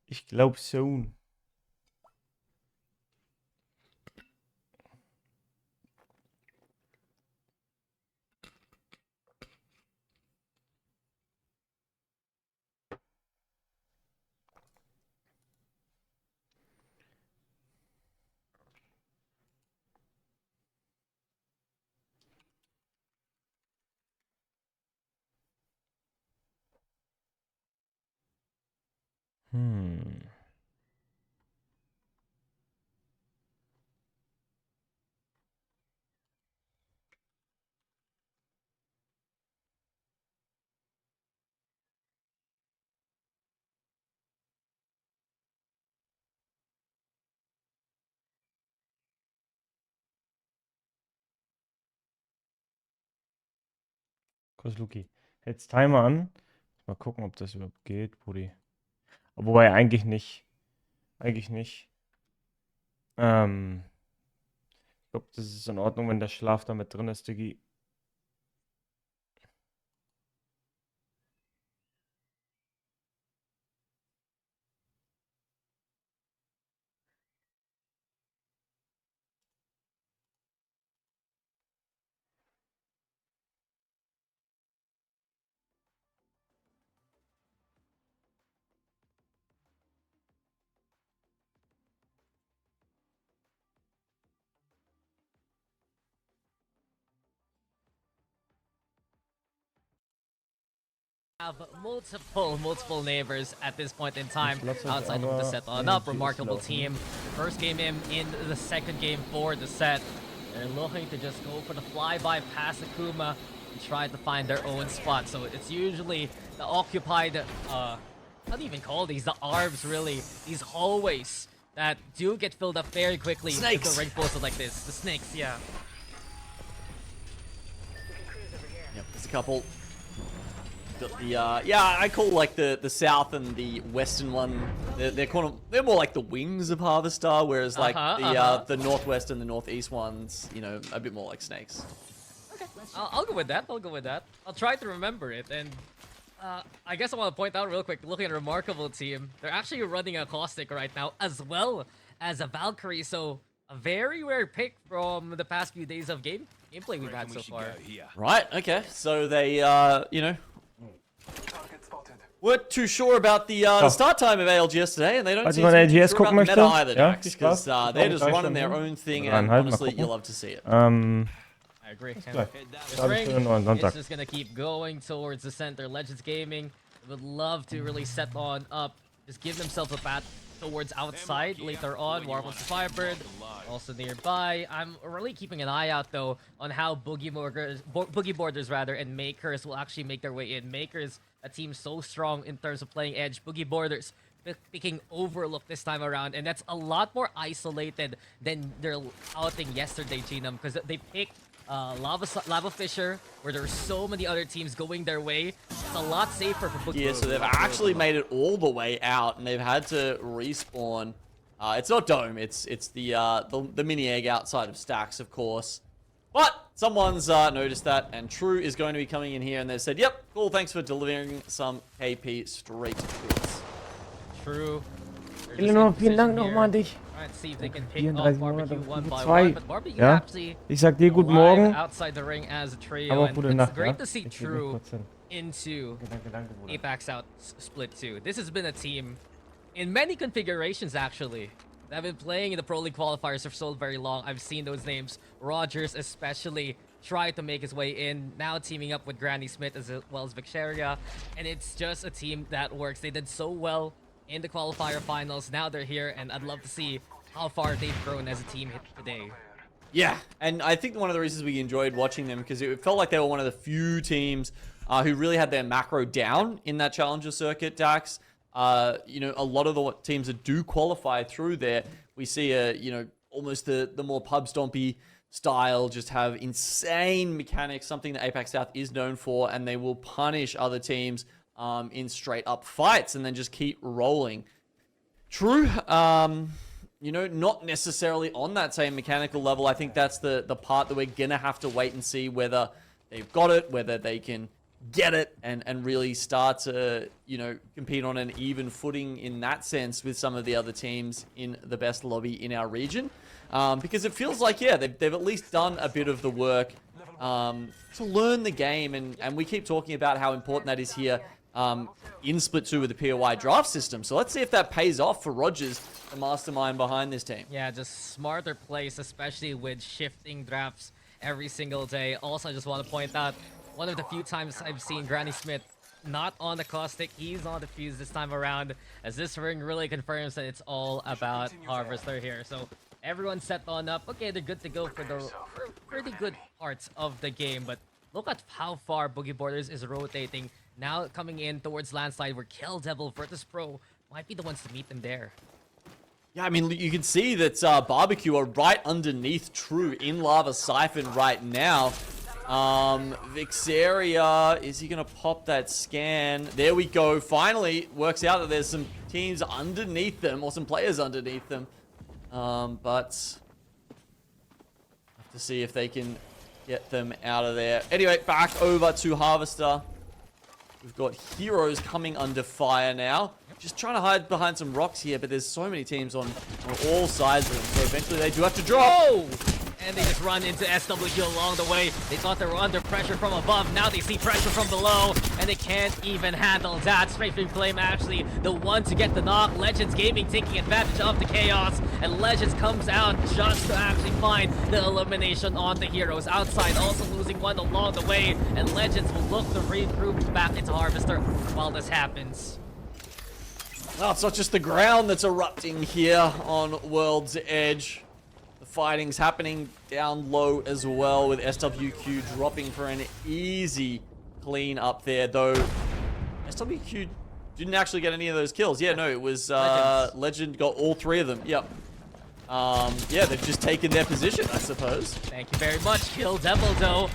Speaker 1: Ich glaube so. Kurz Luki. Jetzt Timer an. Mal gucken, ob das überhaupt geht, Brudi. Wobei eigentlich nicht. Eigentlich nicht. Ich glaube, das ist in Ordnung, wenn der Schlaf da mit drin ist, Diggi.
Speaker 10: Have multiple neighbors at this point in time
Speaker 1: Lots of
Speaker 10: outside of the
Speaker 1: other
Speaker 10: set. An
Speaker 1: energies
Speaker 10: remarkable
Speaker 1: left.
Speaker 10: team. First game in the second game for the set. They're looking to just go for the flyby past Akuma and try to find their own spot. So it's usually the occupied, how do you even call these? The arbs, really. These hallways that do get filled up very quickly. Snakes! With the ring posted like this. The snakes, yeah.
Speaker 11: Yep, there's a couple. Yeah, I call like the south and the western one. They're more like the wings of Harvestar, whereas like the northwest and the northeast ones, you know, a bit more like snakes.
Speaker 10: Okay, I'll go with that. I'll go with that. I'll try to remember it. And I guess I want to point out real quick, looking at a remarkable team, they're actually running a caustic right now as well as a Valkyrie. So a very rare pick from the past few days of gameplay we've had so far.
Speaker 11: Right. Okay. So they, you know.
Speaker 4: Target spotted.
Speaker 11: weren't too sure about the start time of ALGS today, and they don't
Speaker 1: Falls
Speaker 11: seem
Speaker 1: ich
Speaker 11: to
Speaker 1: mal
Speaker 11: be too
Speaker 1: LGS
Speaker 11: sure
Speaker 1: gucken
Speaker 11: about the meta
Speaker 1: möchte,
Speaker 11: either,
Speaker 1: ja,
Speaker 11: Dax,
Speaker 1: viel
Speaker 11: because
Speaker 1: Spaß.
Speaker 11: they're just
Speaker 1: 3
Speaker 11: running their
Speaker 1: Stunden.
Speaker 11: own thing,
Speaker 1: Oder
Speaker 11: and
Speaker 1: 3,5, mal
Speaker 11: honestly,
Speaker 1: gucken.
Speaker 11: you love to see it.
Speaker 10: I agree. And
Speaker 1: gleich.
Speaker 10: this
Speaker 1: Da habe ich
Speaker 10: ring
Speaker 1: für einen neuen
Speaker 10: is
Speaker 1: Sonntag.
Speaker 10: just gonna keep going towards the center. Legends Gaming would love to really set on up, just give themselves a path towards outside later on. Warbles the Firebird also nearby. I'm really keeping an eye out though on how Boogie Borders rather and Makers will actually make their way in. Makers, a team so strong in terms of playing edge. Boogie Borders picking Overlook this time around, and that's a lot more isolated than their outing yesterday, Genum, because they picked Lava Fisher, where there's so many other teams going their way. It's a lot safer for Boogie.
Speaker 11: Yeah, so they've actually made it all the way out, and they've had to respawn. It's not Dome, it's the mini egg outside of Stacks, of course. But someone's noticed that, and True is going to be coming in here, and they've said, "Yep, cool, thanks for delivering some KP straight to us."
Speaker 10: True.
Speaker 1: Eleanor, vielen Dank nochmal an dich.
Speaker 10: Let's see if they can pick
Speaker 1: 34
Speaker 10: off Barbecue
Speaker 1: Monate,
Speaker 10: one by
Speaker 1: 2.
Speaker 10: one, but Barbecue
Speaker 1: Ja,
Speaker 10: actually
Speaker 1: ich sag dir guten
Speaker 10: alive
Speaker 1: Morgen,
Speaker 10: outside the ring as a trio,
Speaker 1: aber auch
Speaker 10: and
Speaker 1: gute
Speaker 10: it's
Speaker 1: Nacht.
Speaker 10: great
Speaker 1: Ja?
Speaker 10: to see
Speaker 1: Ich gebe
Speaker 10: True
Speaker 1: mich kurz hin.
Speaker 10: into
Speaker 1: Danke, Bruder.
Speaker 10: Apex out split 2. This has been a team in many configurations actually. They've been playing in the Pro League qualifiers for so very long. I've seen those names. Rogers especially tried to make his way in, now teaming up with Granny Smith as well as Vixeria, and it's just a team that works. They did so well in the qualifier finals. Now they're here, and I'd love to see how far they've grown as a team today.
Speaker 11: Yeah, and I think one of the reasons we enjoyed watching them, because it felt like they were one of the few teams who really had their macro down in that Challenger circuit, Dax. You know, a lot of the teams that do qualify through there, we see almost the more pub stompy style, just have insane mechanics, something that Apex South is known for, and they will punish other teams in straight up fights and then just keep rolling. True, not necessarily on that same mechanical level. I think that's the part that we're gonna have to wait and see whether they've got it, whether they can get it and really start to, compete on an even footing in that sense with some of the other teams in the best lobby in our region. Because it feels like, yeah, they've at least done a bit of the work to learn the game. And we keep talking about how important that is here in Split 2 with the POI draft system. So let's see if that pays off for Rogers, the mastermind behind this team.
Speaker 10: Yeah, just smarter plays, especially with shifting drafts every single day. Also, I just want to point out, one of the few times I've seen Granny Smith not on the caustic, he's on the fuse this time around, as this ring really confirms that it's all about Harvester here. So everyone's set on up. Okay, they're good to go for the pretty good parts of the game, but look at how far Boogie Borders is rotating. Now coming in towards Landslide, where Kill Devil, Virtus Pro might be the ones to meet them there.
Speaker 11: Yeah, I mean, you can see that Barbecue are right underneath True in Lava Siphon right now. Vixeria, is he going to pop that scan? There we go. Finally, works out that there's some teams underneath them, or some players underneath them. But have to see if they can get them out of there. Anyway, back over to Harvester. We've got Heroes coming under fire now. Just trying to hide behind some rocks here, but there's so many teams on all sides of them. So eventually they do have to drop.
Speaker 10: Oh! And they just run into SW along the way. They thought they were under pressure from above. Now they see pressure from below, and they can't even handle that. Strafing Flame actually the one to get the knock. Legends Gaming taking advantage of the chaos, and Legends comes out just to actually find the elimination on the Heroes. Outside also losing one along the way, and Legends will look to regroup back into Harvester while this happens.
Speaker 11: Oh, it's not just the ground that's erupting here on World's Edge. The fighting's happening down low as well, with SWQ dropping for an easy clean up there, though SWQ didn't actually get any of those kills. Yeah, no, it was Legend got all 3 of them. Yep. Yeah, they've just taken their position, I suppose.
Speaker 10: Thank you very much, Kill Devil, though.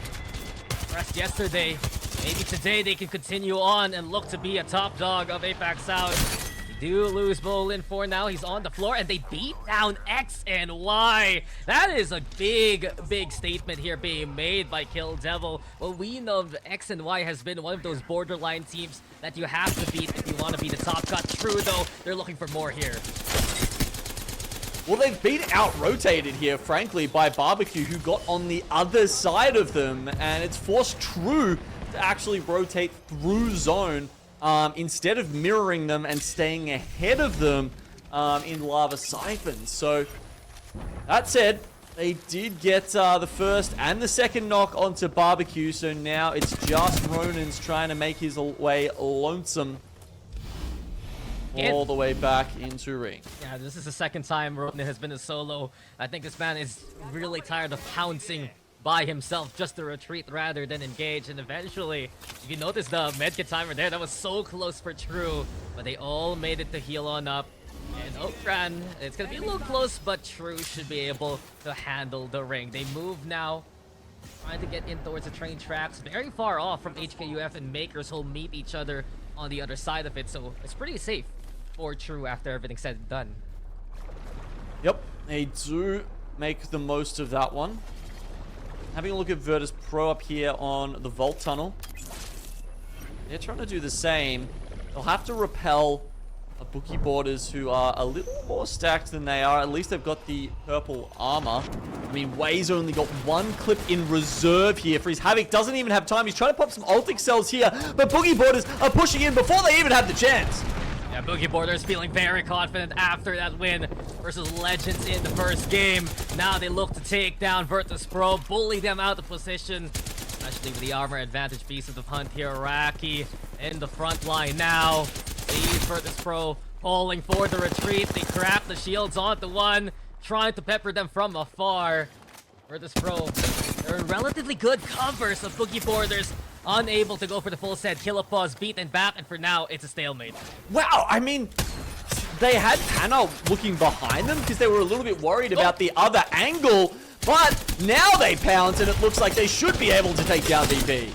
Speaker 10: Rest yesterday. Maybe today they can continue on and look to be a top dog of Apex South. They do lose Bolin for now. He's on the floor, and they beat down X and Y. That is a big, big statement here being made by Kill Devil. Well, we know X and Y has been one of those borderline teams that you have to beat if you want to be the top cut. True, though, they're looking for more here.
Speaker 11: Well, they've been out-rotated here, frankly, by Barbecue, who got on the other side of them, and it's forced True to actually rotate through zone instead of mirroring them and staying ahead of them in Lava Siphon. So, that said, they did get the first and the second knock onto Barbecue, so now it's just Ronan's trying to make his way lonesome all the way back into ring.
Speaker 10: Yeah, this is the second time Ronan has been a solo. I think this man is really tired of pouncing by himself just to retreat rather than engage. And eventually, if you notice the medkit timer there, that was so close for True. But they all made it to heal on up. And Okran, it's going to be a little close, but True should be able to handle the ring. They move now, trying to get in towards the train tracks. Very far off from HKUF and Makers who'll meet each other on the other side of it. So it's pretty safe for True after everything's said and done.
Speaker 11: Yep, they do make the most of that one. Having a look at Virtus Pro up here on the Vault Tunnel. They're trying to do the same. They'll have to repel Bookie Boarders who are a little more stacked than they are. At least they've got the purple armor. I mean, Way's only got one clip in reserve here for his Havoc. Doesn't even have time. He's trying to pop some Ultic cells here, but Boogie Boarders are pushing in before they even have the chance.
Speaker 10: Yeah, Boogie Boarders feeling very confident after that win versus Legends in the first game. Now they look to take down Virtus Pro, bully them out of position, especially with the armor advantage piece of the hunt here. Raki in the front line now. Sees Virtus Pro falling for the retreat. They craft the shields onto one, trying to pepper them from afar. Virtus Pro, they're in relatively good cover, so Boogie Boarders unable to go for the full set. Killapaw's beaten back, and for now, it's a stalemate.
Speaker 11: Wow, I mean, they had Hannah looking behind them because they were a little bit worried about the other angle, but now they pounce, and it looks like they should be able to take down DP.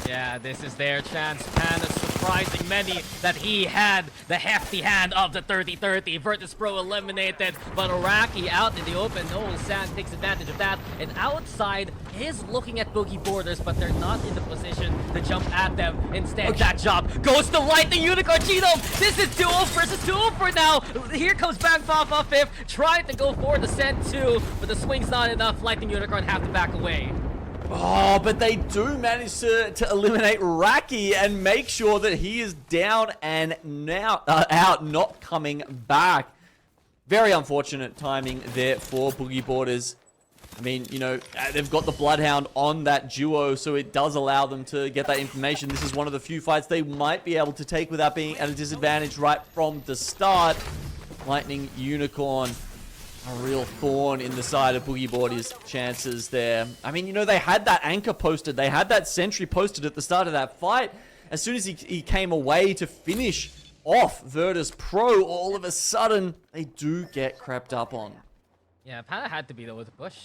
Speaker 10: Yeah, this is their chance. Hannah surprising many that he had the hefty hand of the 30-30. Virtus Pro eliminated, but Araki out in the open. Noel Sand takes advantage of that, and outside is looking at Boogie Boarders, but they're not in the position to jump at them. Instead, that job goes to Lightning Unicorn. Cheeto, this is duo versus duo for now. Here comes Bangpop off fifth, trying to go for the Send 2, but the swing's not enough. Lightning Unicorn have to back away.
Speaker 11: Oh, but they do manage to eliminate Raki and make sure that he is down and now out, not coming back. Very unfortunate timing there for Boogie Boarders. I mean, you know, they've got the Bloodhound on that duo, so it does allow them to get that information. This is one of the few fights they might be able to take without being at a disadvantage right from the start. Lightning Unicorn, a real thorn in the side of Boogie Boarders' chances there. I mean, you know, they had that anchor posted. They had that sentry posted at the start of that fight. As soon as he came away to finish off Virtus Pro, all of a sudden, they do get crept up on.
Speaker 10: Yeah, Pana had to be, though, with the push.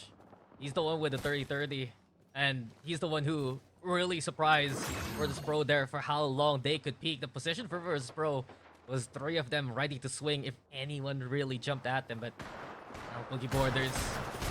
Speaker 10: He's the one with the 30-30, and he's the one who really surprised Virtus Pro there for how long they could peak. The position for Virtus Pro was 3 of them ready to swing if anyone really jumped at them, but now Boogie Boarders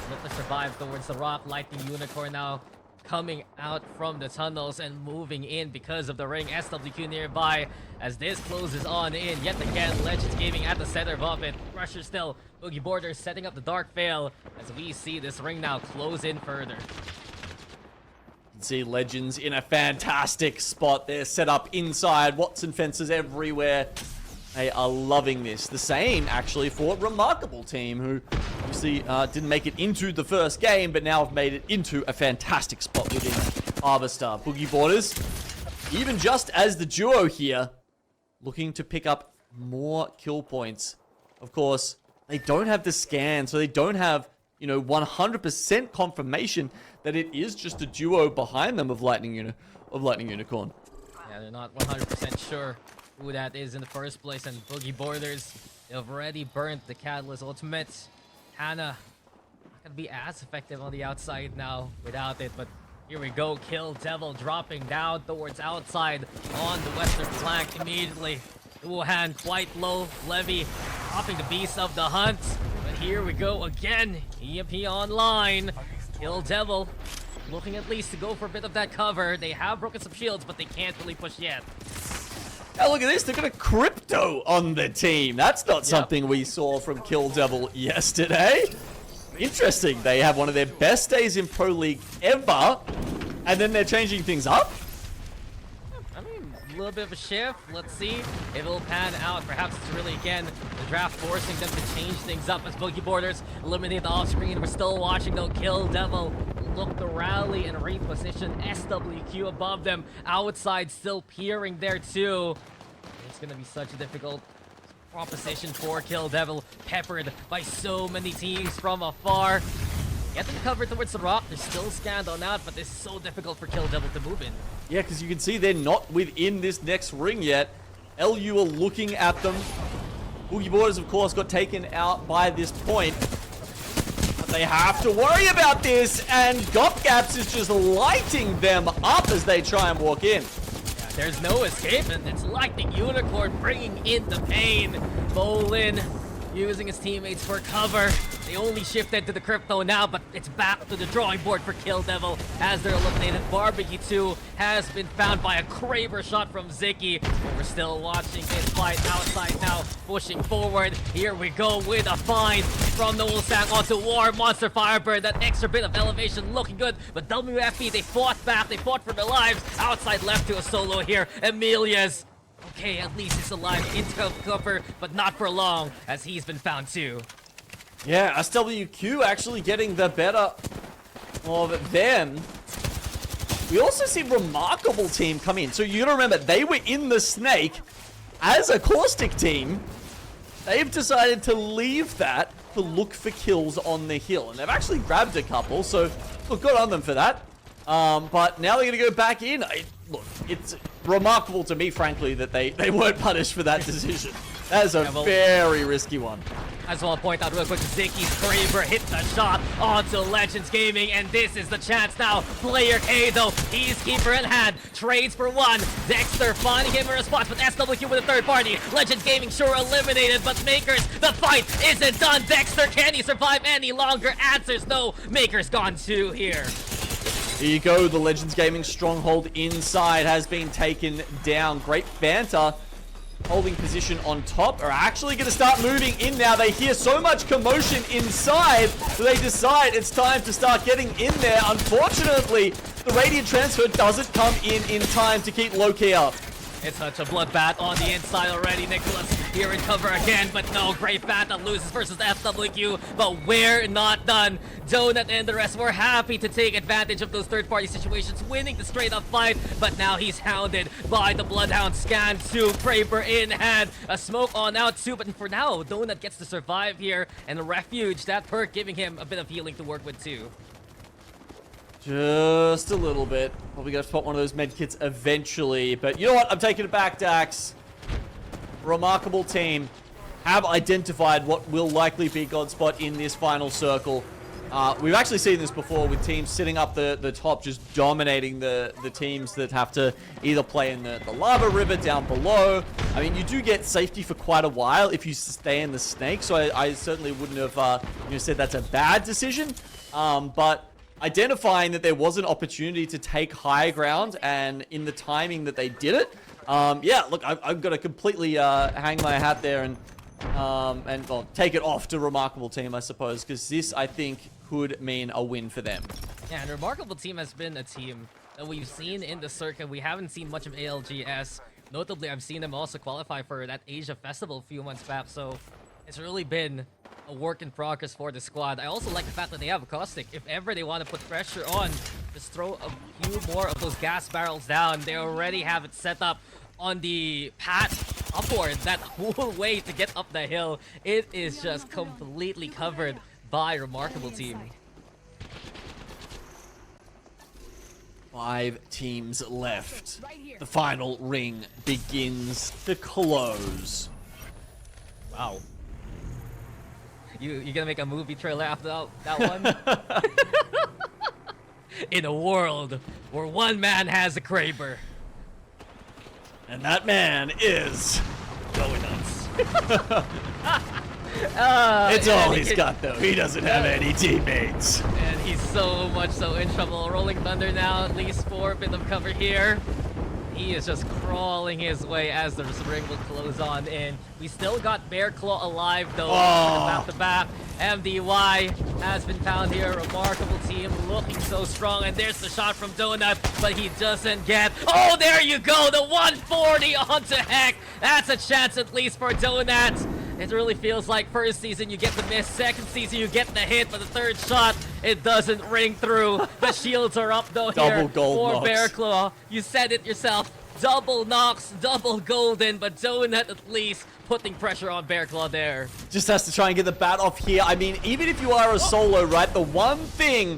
Speaker 10: look to survive towards the rock. Lightning Unicorn now coming out from the tunnels and moving in because of the ring. SWQ nearby as this closes on in. Yet again, Legends Gaming at the center of it. Pressure still. Boogie Boarders setting up the Dark Veil as we see this ring now close in further.
Speaker 11: You can see Legends in a fantastic spot. They're set up inside. Watson fences everywhere. They are loving this. The same, actually, for Remarkable Team, who obviously didn't make it into the first game, but now have made it into a fantastic spot within Harvestar. Boogie Boarders, even just as the duo here, looking to pick up more kill points. Of course, they don't have the scan, so they don't have, you know, 100% confirmation that it is just a duo behind them of Lightning Unicorn.
Speaker 10: Yeah, they're not 100% sure who that is in the first place, and Boogie Boarders, they've already burnt the Catalyst Ultimate. Hannah not gonna be as effective on the outside now without it, but here we go. Kill Devil dropping down towards outside on the western flank immediately. Wuhan quite low. Levy dropping the Beast of the Hunt, but here we go again. EMP online. Kill Devil looking at least to go for a bit of that cover. They have broken some shields, but they can't really push yet.
Speaker 11: Oh, look at this. They've got a Crypto on the team. That's not something we saw from Kill Devil yesterday. Interesting. They have one of their best days in Pro League ever, and then they're changing things up.
Speaker 10: I mean, little bit of a shift. Let's see if it'll pan out. Perhaps it's really, again, the draft forcing them to change things up as Boogie Boarders eliminate the off-screen. We're still watching, though. Kill Devil look to rally and reposition SWQ above them. Outside still peering there, too. It's going to be such a difficult proposition for Kill Devil, peppered by so many teams from afar. Get them covered towards the rock. They're still scanned on out, but it's so difficult for Kill Devil to move in.
Speaker 11: Yeah, because you can see they're not within this next ring yet. LU are looking at them. Boogie Boarders, of course, got taken out by this point. But they have to worry about this, and Gopgaps is just lighting them up as they try and walk in.
Speaker 10: Yeah, there's no escape, and it's like the Unicorn bringing in the pain. Bolin using his teammates for cover. They only shifted to the Crypto now, but it's back to the drawing board for Kill Devil as they're eliminated. Barbecue 2 has been found by a Kraber shot from Ziki. We're still watching this fight outside now, pushing forward. Here we go with a find from Noel Sang onto War Monster Firebird. That extra bit of elevation looking good, but WFP, they fought back, they fought for their lives. Outside left to a solo here. Emilia's okay, at least he's alive into cover, but not for long, as he's been found too.
Speaker 11: Yeah, SWQ actually getting the better of them. We also see Remarkable team come in. So you gotta remember, they were in the Snake as a Caustic team. They've decided to leave that to look for kills on the hill. And they've actually grabbed a couple, so look, good on them for that. But now they're gonna go back in. Look, it's remarkable to me, frankly, that they weren't punished for that decision. That is a very risky one.
Speaker 10: I just want to point out real quick, Ziki's Kraber hit the shot onto Legends Gaming, and this is the chance now. Player K, though, he's keeper in hand, trades for one. Dexter finding him in response, but SWQ with a third party. Legends Gaming sure eliminated, but Makers, the fight isn't done. Dexter, can he survive any longer? Answers no. Makers gone too here.
Speaker 11: Here you go, the Legends Gaming stronghold inside has been taken down. Great banter. Holding position on top are actually going to start moving in now. They hear so much commotion inside, so they decide it's time to start getting in there. Unfortunately, the Radiant transfer doesn't come in time to keep Loki up.
Speaker 10: It's such a bloodbath on the inside already. Nicholas here in cover again, but no, Great Phantom loses versus FWQ, but we're not done. Donut and the rest were happy to take advantage of those third-party situations, winning the straight-up fight, but now he's hounded by the Bloodhound. Scan 2, Kraber in hand, a smoke on out too, but for now, Donut gets to survive here, and the Refuge, that perk giving him a bit of healing to work with too.
Speaker 11: Just a little bit. Probably gonna spot one of those medkits eventually. But you know what? I'm taking it back, Dax. Remarkable team have identified what will likely be Godspot in this final circle. We've actually seen this before with teams sitting up the top, just dominating the teams that have to either play in the lava river down below. I mean, you do get safety for quite a while if you stay in the Snake, so I certainly wouldn't have said that's a bad decision. But identifying that there was an opportunity to take high ground, and in the timing that they did it, yeah, look, I've got to completely hang my hat there and well, take it off to Remarkable team, I suppose, because this, I think, could mean a win for them.
Speaker 10: Yeah, and Remarkable team has been a team that we've seen in the circuit. We haven't seen much of ALGS. Notably, I've seen them also qualify for that Asia Festival a few months back, so it's really been a work in progress for the squad. I also like the fact that they have a Caustic. If ever they want to put pressure on, just throw a few more of those gas barrels down. They already have it set up on the path upward. That whole way to get up the hill, it is just completely covered by Remarkable team.
Speaker 11: 5 teams left. The final ring begins to close.
Speaker 10: Wow. You're gonna make a movie trailer after that one? In a world where one man has a Kraber.
Speaker 11: And that man is
Speaker 10: going nuts.
Speaker 11: It's all he's got, though. He doesn't have any teammates.
Speaker 10: And he's so much so in trouble. Rolling Thunder now, at least 4, bit of cover here. He is just crawling his way as the ring will close on in. We still got Bear Claw alive though. Back to back. MDY has been found here. Remarkable team looking so strong. And there's the shot from Donut, but he doesn't get. Oh, there you go. The 140 onto Heck. That's a chance at least for Donut. It really feels like first season you get the miss, second season you get the hit, but the third shot, it doesn't ring through. The shields are up though here
Speaker 11: Double gold
Speaker 10: for
Speaker 11: knocks.
Speaker 10: Bear Claw. You said it yourself. Double knocks, double golden, but Donut at least putting pressure on Bear Claw there.
Speaker 11: Just has to try and get the bat off here. I mean, even if you are a solo, right, the one thing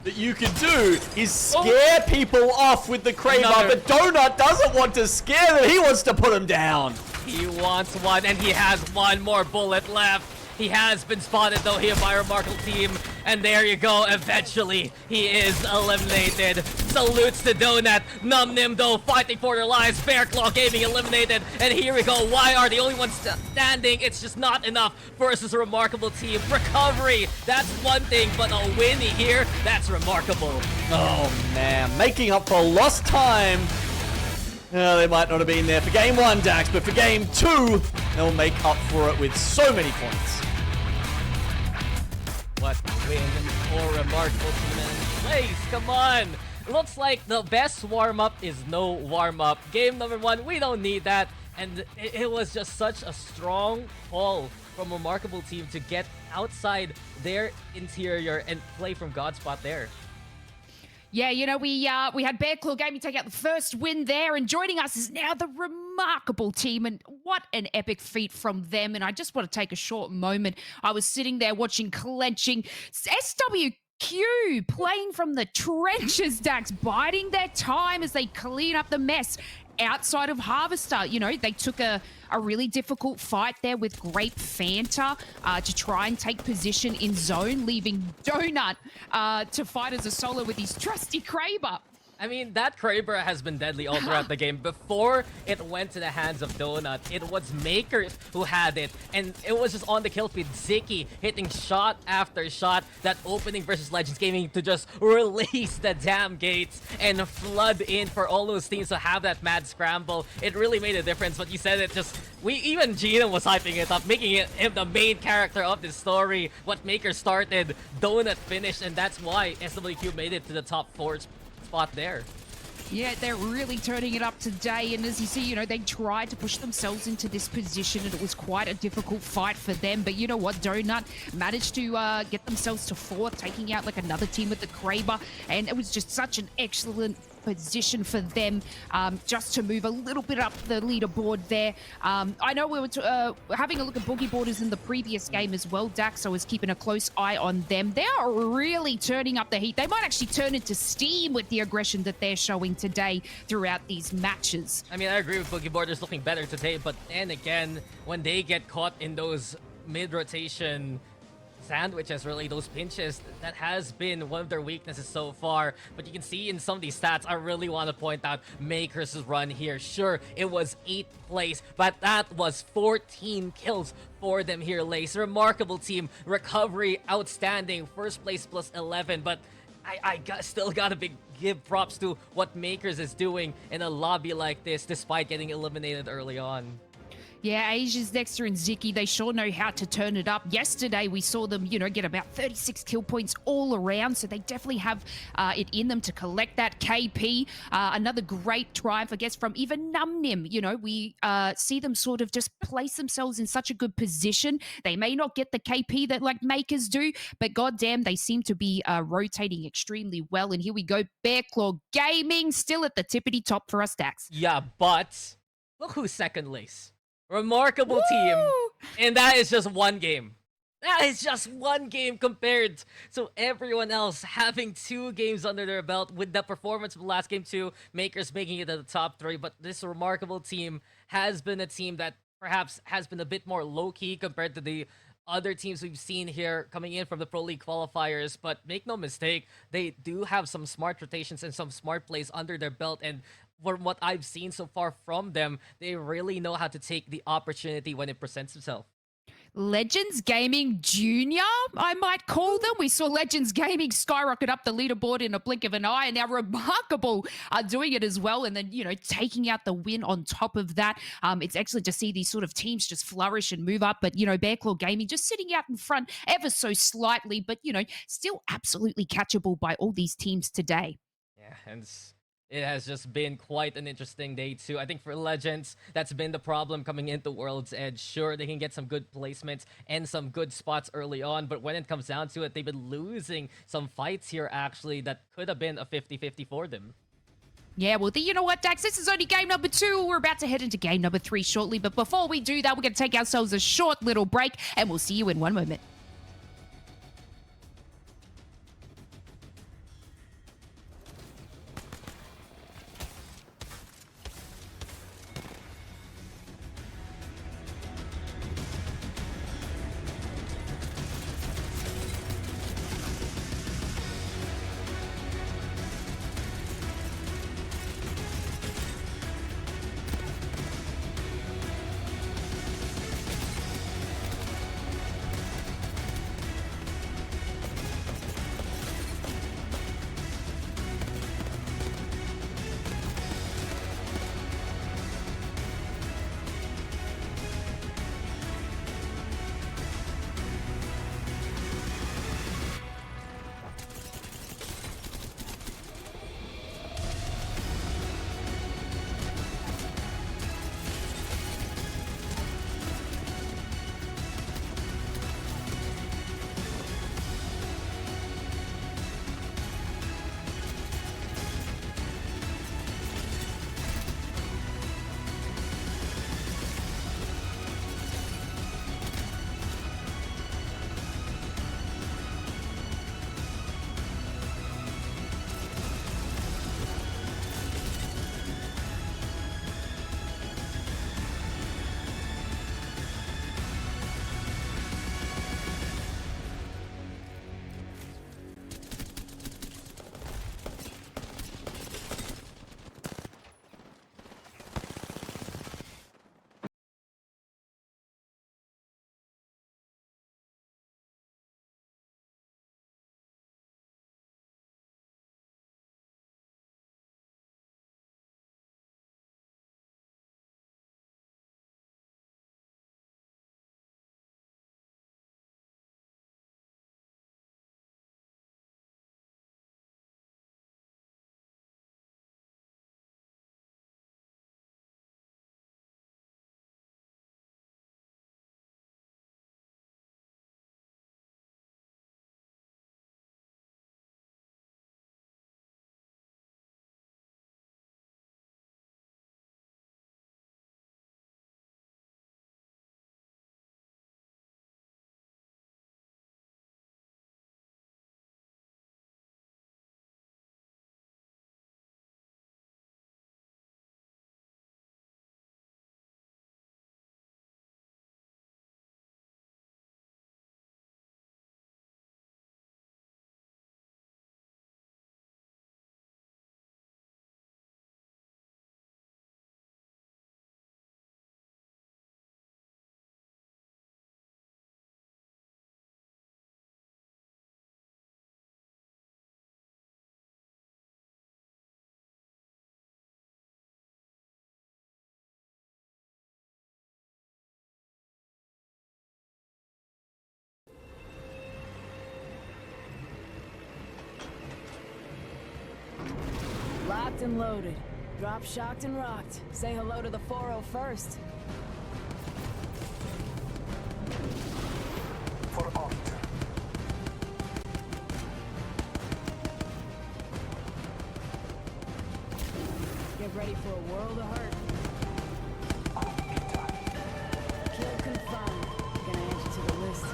Speaker 11: that you can do is scare people off with the Kraber, but Donut doesn't want to scare them. He wants to put them down.
Speaker 10: He wants one, and he has one more bullet left. He has been spotted, though, here by a Remarkable team. And there you go. Eventually, he is eliminated. Salutes to Donut. Numnim, though, fighting for their lives. Bear Claw Gaming eliminated. And here we go. YR, the only one standing. It's just not enough versus a Remarkable team. Recovery, that's one thing. But a win here, that's remarkable.
Speaker 11: Oh, man. Making up for lost time. They might not have been there for game 1, Dax, but for game 2, they'll make up for it with so many points.
Speaker 10: What a win for Remarkable team in place. Come on. Looks like the best warm-up is no warm-up. Game number 1, we don't need that. And it was just such a strong call from Remarkable team to get outside their interior and play from Godspot there.
Speaker 12: Yeah, you know, we had Bear Claw Gaming take out the first win there, and joining us is now the Remarkable team, and what an epic feat from them. And I just want to take a short moment. I was sitting there watching Clenching SWQ playing from the trenches, Dax, biding their time as they clean up the mess outside of Harvester. You know, they took a really difficult fight there with Grape Fanta to try and take position in zone, leaving Donut to fight as a solo with his trusty Kraber.
Speaker 10: I mean, that Kraber has been deadly all throughout the game. Before it went to the hands of Donut, it was Makers who had it. And it was just on the kill feed. Ziki hitting shot after shot. That opening versus Legends Gaming to just release the damn gates and flood in for all those teams to have that mad scramble. It really made a difference. But you said it just... Even Gina was hyping it up, making him the main character of this story. What Maker started, Donut finished. And that's why SWQ made it to the top 4 spot there.
Speaker 12: Yeah, they're really turning it up today, and as you see, you know, they tried to push themselves into this position, and it was quite a difficult fight for them. But you know what, Donut managed to get themselves to 4th, taking out like another team with the Kraber, and it was just such an excellent position for them just to move a little bit up the leaderboard there. I know we were having a look at Boogie Borders in the previous game as well, Dax. I was keeping a close eye on them. They are really turning up the heat. They might actually turn into steam with the aggression that they're showing today throughout these matches.
Speaker 10: I mean, I agree with Boogie Borders looking better today, but then again, when they get caught in those mid-rotation sandwiches, really, those pinches, that has been one of their weaknesses so far. But you can see in some of these stats, I really want to point out Makers' run here. Sure, it was 8th place, but that was 14 kills for them here, Lace. Remarkable team. Recovery, outstanding. First place plus 11, but still gotta give props to what Makers is doing in a lobby like this, despite getting eliminated early on.
Speaker 12: Yeah, Asia's Dexter and Ziki, they sure know how to turn it up. Yesterday, we saw them, you know, get about 36 kill points all around, so they definitely have it in them to collect that KP. Another great triumph, I guess, from even Numnim. You know, we see them sort of just place themselves in such a good position. They may not get the KP that, like, Makers do, but goddamn, they seem to be rotating extremely well. And here we go, Bear Claw Gaming, still at the tippity top for us, Dax.
Speaker 10: Yeah, but look who's second, Lace. Remarkable team, and that is just one game. That is just one game compared to everyone else having 2 games under their belt with the performance of the last game too. Makers making it to the top 3, but this Remarkable team has been a team that perhaps has been a bit more low-key compared to the other teams we've seen here coming in from the Pro League qualifiers. But make no mistake, they do have some smart rotations and some smart plays under their belt, and from what I've seen so far from them, they really know how to take the opportunity when it presents itself.
Speaker 12: Legends Gaming Junior, I might call them. We saw Legends Gaming skyrocket up the leaderboard in a blink of an eye, and now Remarkable are doing it as well. And then, you know, taking out the win on top of that. It's excellent to see these sort of teams just flourish and move up. But, you know, Bearclaw Gaming just sitting out in front ever so slightly, but, you know, still absolutely catchable by all these teams today.
Speaker 10: Yeah, and it has just been quite an interesting day too. I think for Legends, that's been the problem coming into World's Edge. Sure, they can get some good placements and some good spots early on, but when it comes down to it, they've been losing some fights here actually that could have been a 50-50 for them.
Speaker 12: Yeah, well, you know what, Dax? This is only game number 2. We're about to head into game number 3 shortly, but before we do that, we're going to take ourselves a short little break, and we'll see you in one moment.
Speaker 13: Locked and loaded. Drop shocked and rocked. Say hello to the 401st.
Speaker 4: For Arbiter.
Speaker 13: Get ready for a world of hurt. Kill confirmed. Gonna add you to the list.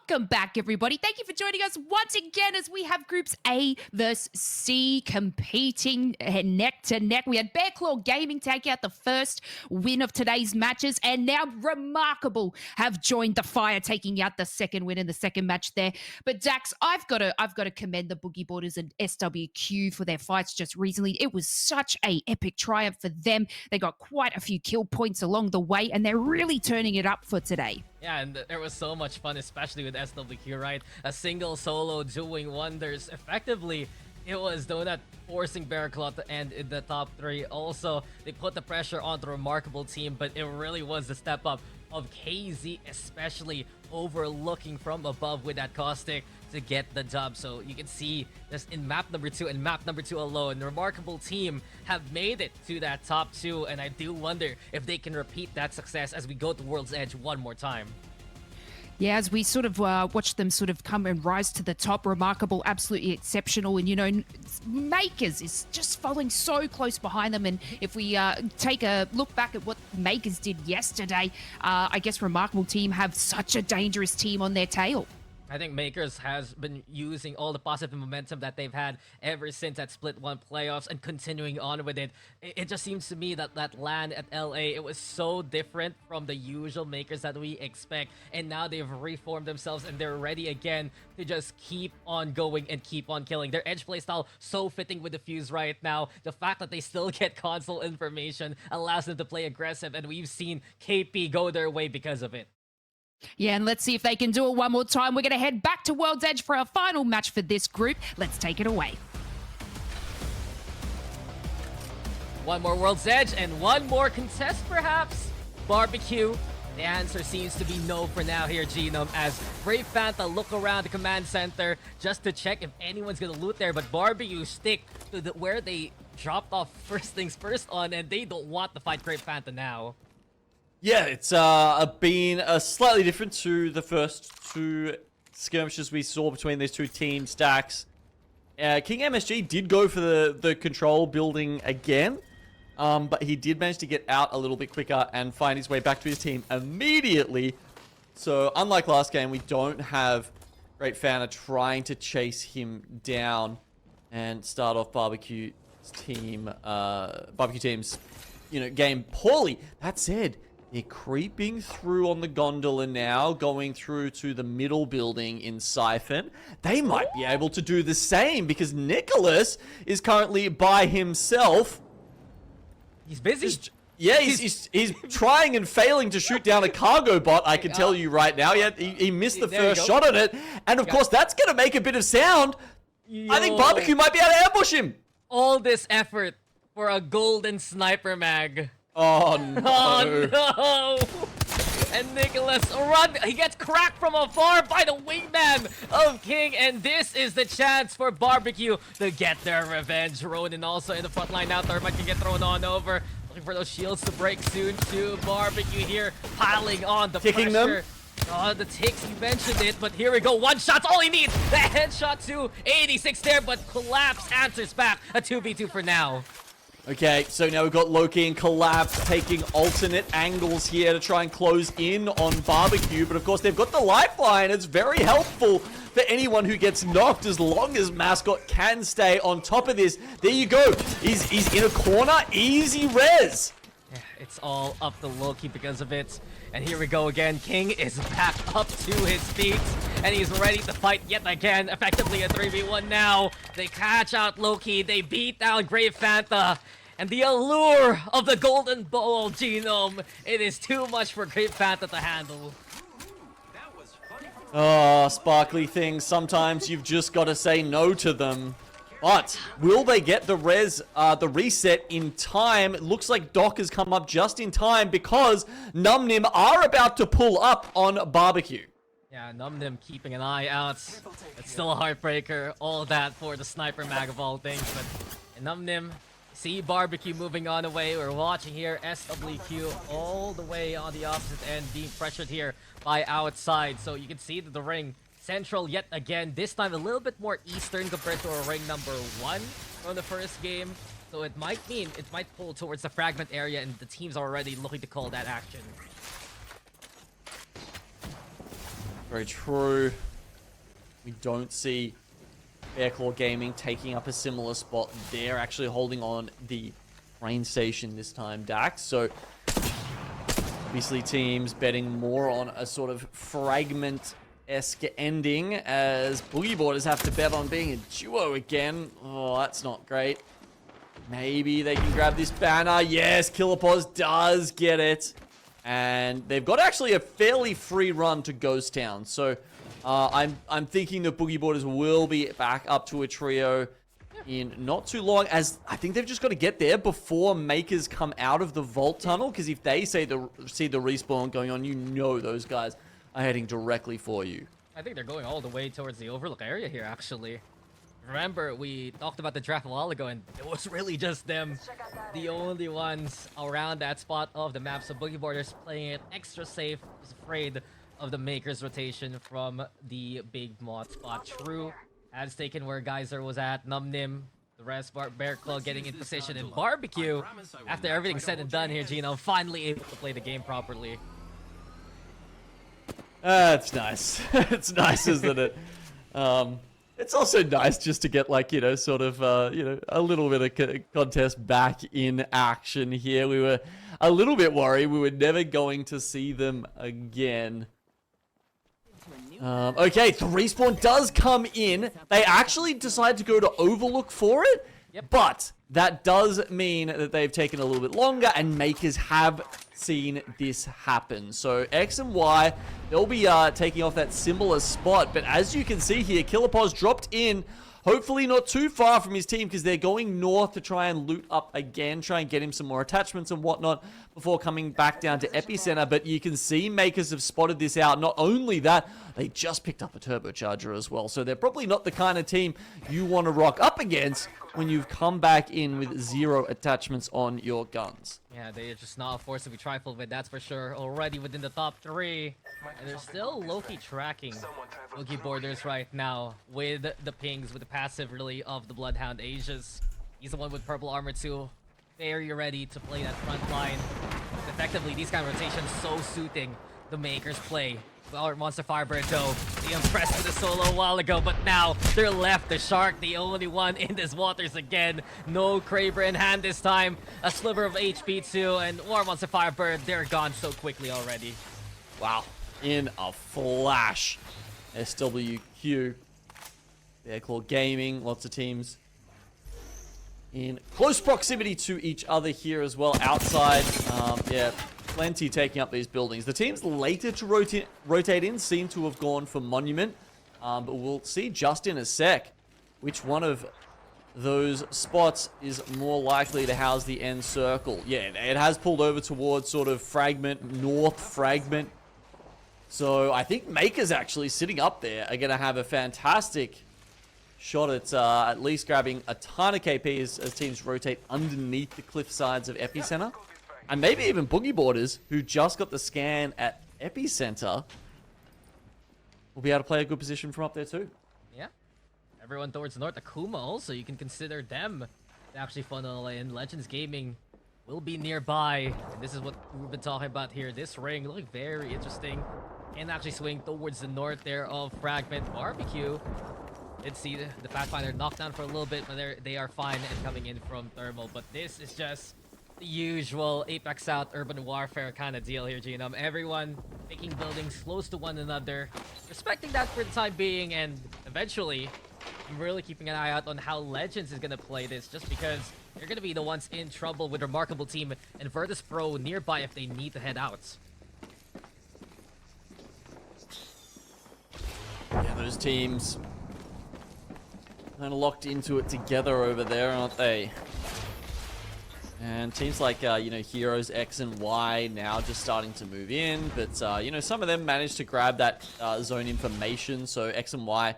Speaker 12: Welcome back, everybody. Thank you for joining us once again as we have groups A versus C competing neck to neck. We had Bear Claw Gaming take out the first win of today's matches, and now Remarkable have joined the fire, taking out the second win in the second match there. But Dax, I've got to commend the Boogie Boarders and SWQ for their fights just recently. It was such a epic triumph for them. They got quite a few kill points along the way, and they're really turning it up for today.
Speaker 10: Yeah, and there was so much fun, especially with SWQ, right? A single solo doing wonders. Effectively, it was Donut forcing Bear Claw to end in the top 3. Also, they put the pressure on the Remarkable team, but it really was the step up of KZ, especially overlooking from above with that caustic to get the dub. So you can see just in map number 2 and map number 2 alone, the Remarkable team have made it to that top 2, and I do wonder if they can repeat that success as we go to World's Edge one more time.
Speaker 12: Yeah, as we sort of watch them sort of come and rise to the top, Remarkable, absolutely exceptional. And, you know, Makers is just following so close behind them. And if we take a look back at what Makers did yesterday, I guess Remarkable team have such a dangerous team on their tail.
Speaker 10: I think Makers has been using all the positive momentum that they've had ever since that Split 1 playoffs and continuing on with it. It just seems to me that that LAN at LA, it was so different from the usual Makers that we expect. And now they've reformed themselves and they're ready again to just keep on going and keep on killing. Their edge playstyle so fitting with the Fuse right now. The fact that they still get console information allows them to play aggressive, and we've seen KP go their way because of it.
Speaker 12: Yeah, and let's see if they can do it one more time. We're going to head back to World's Edge for our final match for this group. Let's take it away.
Speaker 10: One more World's Edge and one more contest, perhaps? Barbecue. The answer seems to be no for now here, Genome, as Brave Fanta look around the command center just to check if anyone's going to loot there, but Barbecue stick to where they dropped off first things first on, and they don't want to fight Brave Fanta now.
Speaker 11: Yeah, it's been slightly different to the first 2 skirmishes we saw between these 2 teams, Dax. King MSG did go for the control building again, but he did manage to get out a little bit quicker and find his way back to his team immediately. So, unlike last game, we don't have Great Fanta trying to chase him down and start off Barbecue team's, game poorly. That said, they're creeping through on the gondola now, going through to the middle building in Siphon. They might be able to do the same because Nicholas is currently by himself.
Speaker 10: He's busy.
Speaker 11: He's trying and failing to shoot down a cargo bot, I can tell you right now. He missed the first shot on it. And of course, that's going to make a bit of sound. I think Barbecue might be able to ambush him.
Speaker 10: All this effort for a golden sniper mag.
Speaker 11: Oh no.
Speaker 10: Oh no! And Nicholas run. He gets cracked from afar by the wingman of King, and this is the chance for Barbecue to get their revenge. Ronin also in the front line now. Thermite can get thrown on over. Looking for those shields to break soon too. Barbecue here piling on the
Speaker 11: Ticking
Speaker 10: pressure.
Speaker 11: them.
Speaker 10: Oh, the ticks, you mentioned it, but here we go. One shot's all he needs. The headshot to 86 there, but Collapse answers back. A 2v2 for now.
Speaker 11: Okay, so now we've got Loki and Collapse taking alternate angles here to try and close in on Barbecue. But of course, they've got the lifeline. It's very helpful for anyone who gets knocked as long as Mascot can stay on top of this. There you go. He's in a corner. Easy res.
Speaker 10: Yeah, it's all up to Loki because of it. And here we go again. King is back up to his feet, and he's ready to fight yet again. Effectively a 3v1 now. They catch out Loki. They beat down Grave Fanta. And the allure of the Golden Ball, Genome, it is too much for Grave Fanta to handle.
Speaker 11: Oh, sparkly things. Sometimes you've just got to say no to them. But will they get the reset in time? It looks like Doc has come up just in time because NumNim are about to pull up on Barbecue.
Speaker 10: Yeah, NumNim keeping an eye out. It's still a heartbreaker. All that for the sniper mag of all things. But NumNim, see Barbecue moving on away. We're watching here SWQ all the way on the opposite end being pressured here by outside. So you can see that the ring central yet again, this time a little bit more eastern compared to our ring number 1 from the first game. So it might mean it might pull towards the fragment area, and the team's already looking to call that action.
Speaker 11: Very true. We don't see Bearclaw Gaming taking up a similar spot. They're actually holding on the train station this time, Dax. So obviously teams betting more on a sort of fragment-esque ending as Boogie Boarders have to bet on being a duo again. Oh, that's not great. Maybe they can grab this banner. Yes, Killerpaws does get it. And they've got actually a fairly free run to Ghost Town. So I'm thinking the Boogie Boarders will be back up to a trio in not too long, as I think they've just got to get there before Makers come out of the Vault Tunnel, because if they see the respawn going on, you know those guys are heading directly for you.
Speaker 10: I think they're going all the way towards the Overlook area here, actually. Remember, we talked about the draft a while ago, and it was really just them, the only ones around that spot of the map. So Boogie Boarders playing it extra safe, was afraid of the Makers rotation from the big mod spot. True has taken where Geyser was at, Numnim, the rest, Bearclaw getting in position, and Barbecue, after everything said and done here, Gino, finally able to play the game properly.
Speaker 11: It's nice. It's nice, isn't it? It's also nice just to get, like, you know, sort of, you know, a little bit of contest back in action here. We were a little bit worried we were never going to see them again. Okay, the respawn does come in. They actually decide to go to Overlook for it, but that does mean that they've taken a little bit longer, and Makers have seen this happen. So X and Y, they'll be taking off that similar spot, but as you can see here, Killerpaws dropped in, hopefully not too far from his team, because they're going north to try and loot up again, try and get him some more attachments and whatnot before coming back down to Epicenter. But you can see Makers have spotted this out. Not only that, they just picked up a turbocharger as well. So they're probably not the kind of team you want to rock up against when you've come back in with 0 attachments on your guns.
Speaker 10: Yeah, they're just not a force to be trifled with, that's for sure. Already within the top 3. And they're still low-key tracking Boogie Boarders right now with the pings, with the passive, really, of the Bloodhound Aegis. He's the one with purple armor too. Very ready to play that front line. Effectively, these kind of rotations so suiting the Makers play. Well, Monster Firebird though, they impressed with the solo a while ago, but now they're left. The Shark, the only one in this waters again. No Kraber in hand this time. A sliver of HP too, and War Monster Firebird, they're gone so quickly already.
Speaker 11: Wow, in a flash. SWQ, Bearclaw Gaming, lots of teams in close proximity to each other here as well. Outside, yeah, plenty taking up these buildings. The teams later to rotate in seem to have gone for Monument, but we'll see just in a sec which one of those spots is more likely to house the end circle. Yeah, it has pulled over towards sort of Fragment, North Fragment. So I think Makers actually sitting up there are going to have a fantastic shot at least grabbing a ton of KPs as teams rotate underneath the cliff sides of Epicenter. And maybe even Boogie Boarders, who just got the scan at Epicenter, will be able to play a good position from up there too.
Speaker 10: Yeah. Everyone towards the north. Akuma also, you can consider them to actually funnel in. Legends Gaming will be nearby. And this is what we've been talking about here. This ring looking very interesting. Can actually swing towards the north there of Fragment. Barbecue did see the Pathfinder knocked down for a little bit, but they are fine and coming in from Thermal. But this is just the usual Apex South urban warfare kind of deal here, Genome. Everyone picking buildings close to one another, respecting that for the time being, and eventually, I'm really keeping an eye out on how Legends is going to play this, just because they're going to be the ones in trouble with Remarkable Team and Virtus Pro nearby if they need to head out.
Speaker 11: Yeah, those teams kind of locked into it together over there, aren't they? And teams like, you know, Heroes X and Y now just starting to move in. But, you know, some of them managed to grab that zone information. So X and Y,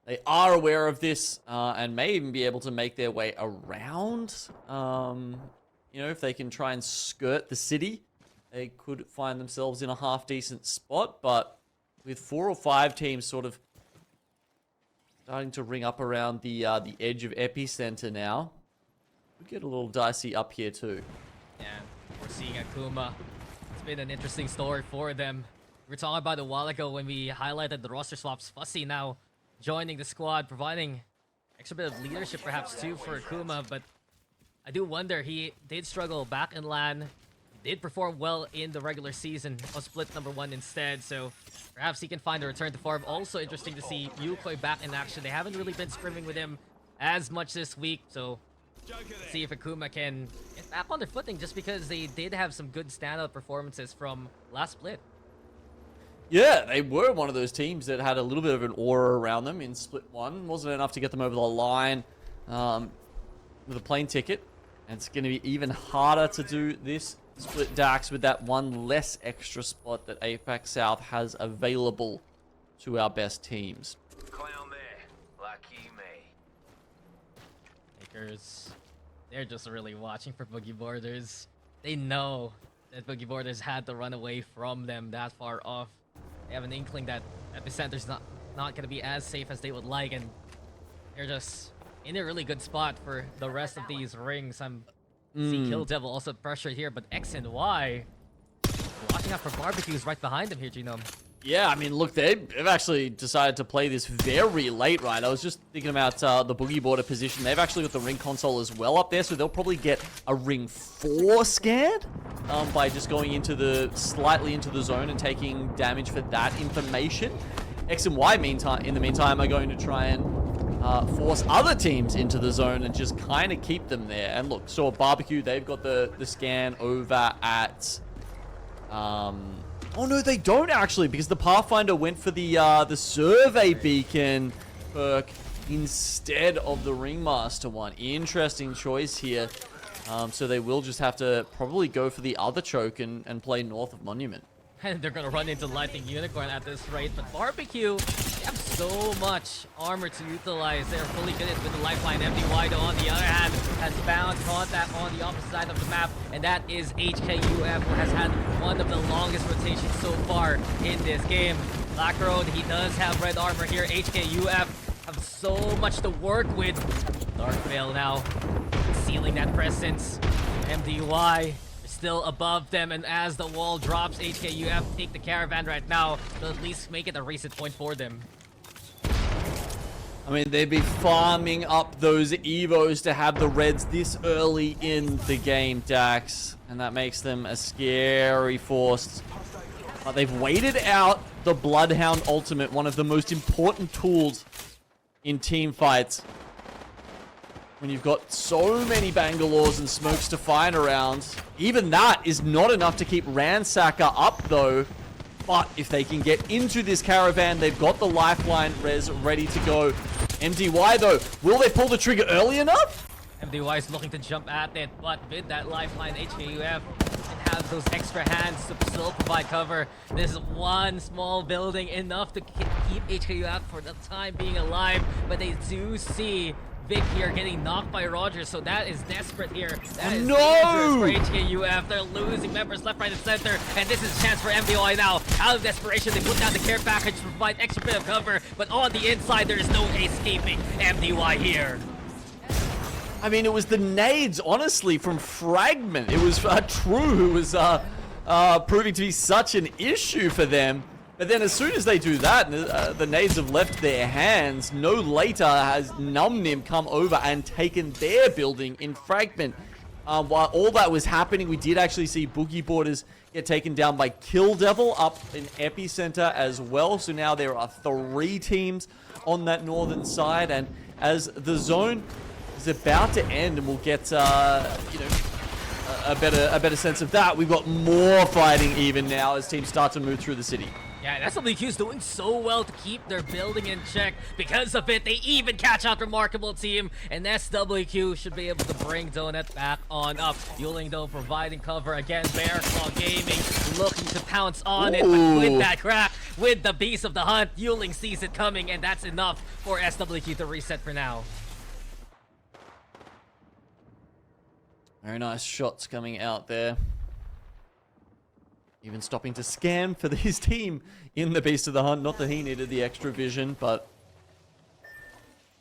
Speaker 11: they are aware of this and may even be able to make their way around. You know, if they can try and skirt the city, they could find themselves in a half-decent spot. But with 4 or 5 teams sort of starting to ring up around the edge of Epicenter now, we get a little dicey up here too.
Speaker 10: Yeah, we're seeing Akuma. It's been an interesting story for them. We were talking about a while ago when we highlighted the roster swaps. Fussy now joining the squad, providing extra bit of leadership perhaps too for Akuma, but I do wonder, he did struggle back in LAN. He did perform well in the regular season, was split #1 instead, so perhaps he can find a return to form. Also interesting to see Yukoi back in action. They haven't really been scrimming with him as much this week, so let's see if Akuma can get back on their footing, just because they did have some good standout performances from last split.
Speaker 11: Yeah, they were one of those teams that had a little bit of an aura around them in split 1. Wasn't enough to get them over the line with a plane ticket. And it's going to be even harder to do this split Dax with that one less extra spot that Apex South has available to our best teams.
Speaker 4: Clown there, lucky me.
Speaker 10: Lakers, they're just really watching for Boogie Borders. They know that Boogie Borders had to run away from them that far off. They have an inkling that Epicenter's not going to be as safe as they would like, and they're just in a really good spot for the rest of these rings. See Kill Devil also pressured here, but X and Y watching out for barbecues right behind them here, Genome.
Speaker 11: Yeah, I mean, look, they've actually decided to play this very late, right? I was just thinking about the Boogie Border position. They've actually got the ring console as well up there, so they'll probably get a ring 4 scan by just going slightly into the zone and taking damage for that information. X and Y, in the meantime, are going to try and force other teams into the zone and just kind of keep them there. And look, so Barbecue, they've got the scan over at... oh no, they don't actually, because the Pathfinder went for the survey beacon perk instead of the Ringmaster one. Interesting choice here. So they will just have to probably go for the other choke and play north of Monument.
Speaker 10: And they're going to run into Lightning Unicorn at this rate, but Barbecue, they have so much armor to utilize. They're fully fitted with the lifeline. MDY, though, on the other hand, has found contact on the opposite side of the map, and that is HKUF, who has had one of the longest rotations so far in this game. Black Road, he does have red armor here. HKUF have so much to work with. Dark Veil now sealing that presence. MDY still above them, and as the wall drops, HKUF take the caravan right now to at least make it a reset point for them.
Speaker 11: I mean, they'd be farming up those Evos to have the Reds this early in the game, Dax, and that makes them a scary force. But they've waited out the Bloodhound ultimate, one of the most important tools in team fights. When you've got so many Bangalores and smokes to find around, even that is not enough to keep Ransacker up though. But if they can get into this caravan, they've got the lifeline res ready to go. MDY though, will they pull the trigger early enough?
Speaker 10: MDY is looking to jump at it, but with that lifeline, HKUF can have those extra hands to still provide cover. This is one small building, enough to keep HKUF for the time being alive, but they do see Vic here getting knocked by Rogers, so that is desperate here. That is dangerous for HKUF. They're losing members left, right, and center, and this is a chance for MDY now. Out of desperation, they put down the care package to provide extra bit of cover, but on the inside, there is no escaping MDY here.
Speaker 11: I mean, it was the nades, honestly, from Fragment. It was True who was proving to be such an issue for them. But then as soon as they do that, the nades have left their hands. No later has Numnim come over and taken their building in Fragment. While all that was happening, we did actually see Boogie Borders get taken down by Kill Devil up in Epicenter as well. So now there are 3 teams on that northern side. And as the zone is about to end, and we'll get, you know, a better sense of that, we've got more fighting even now as teams start to move through the city.
Speaker 10: Yeah, SWQ's doing so well to keep their building in check. Because of it, they even catch out Remarkable Team, and SWQ should be able to bring Donut back on up. Yuling, though, providing cover again. Bear Claw Gaming looking to pounce on it, but with that crack, with the Beast of the Hunt, Yuling sees it coming, and that's enough for SWQ to reset for now.
Speaker 11: Very nice shots coming out there. Even stopping to scan for his team in the Beast of the Hunt. Not that he needed the extra vision, but...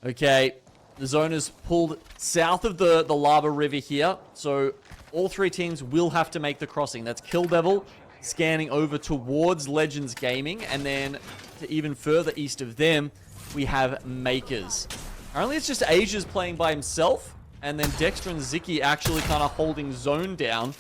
Speaker 11: Okay, the zone is pulled south of the Lava River here. So all 3 teams will have to make the crossing. That's Kill Devil, scanning over towards Legends Gaming, and then to even further east of them, we have Makers. Apparently it's just Asia's playing by himself, and then Dexter and Ziki actually kind of holding zone down,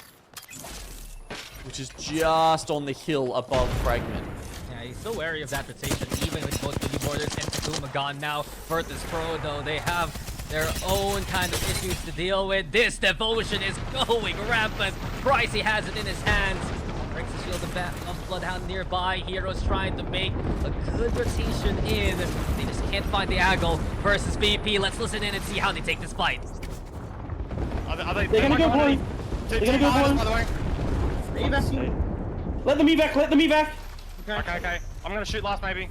Speaker 11: which is just on the hill above Fragment.
Speaker 10: Yeah, he's so wary of that rotation, even with both Billy Borders and Takuma gone now. Virtus Pro, though, they have their own kind of issues to deal with. This Devotion is going rampant. Pricey has it in his hands. Breaks the shield of Bloodhound nearby. Heroes trying to make a good rotation in. They just can't find the angle versus VP. Let's listen in and see how they take this fight.
Speaker 14: They're gonna go blue. They're gonna go blue. By the way. Let them evac. Let them evac. Okay. I'm gonna shoot last, maybe.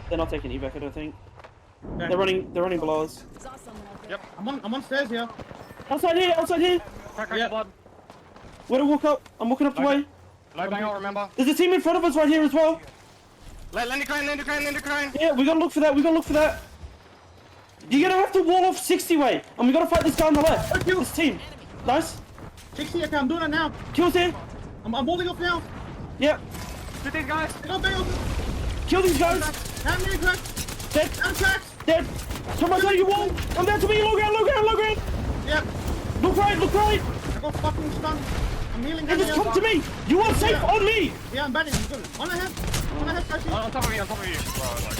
Speaker 14: They're not taking evac, I don't think. Okay. They're running below us. Yep. I'm on stairs here. Outside here. Crack blood. Where to walk up? I'm walking up the way. No bang, I'll remember. There's a team in front of us right here as well. Land crane. Yeah, we gotta look for that. You're gonna have to wall off 60 way, and we gotta fight this guy on the left. Kill this team. Nice. 60, okay, I'm doing it now. Kills here. I'm holding up now. Yep. Shoot these guys. Kill these guys. How many cracks? Dead. I'm cracked. Dead. Someone tell you wall. I'm down to me. Low ground. Yep. Look right. I got fucking stunned. I'm healing. Hey, just come to me. You are safe on me. Yeah, I'm batting. I'm good. On ahead, Kashi. On top of you. Bro, like...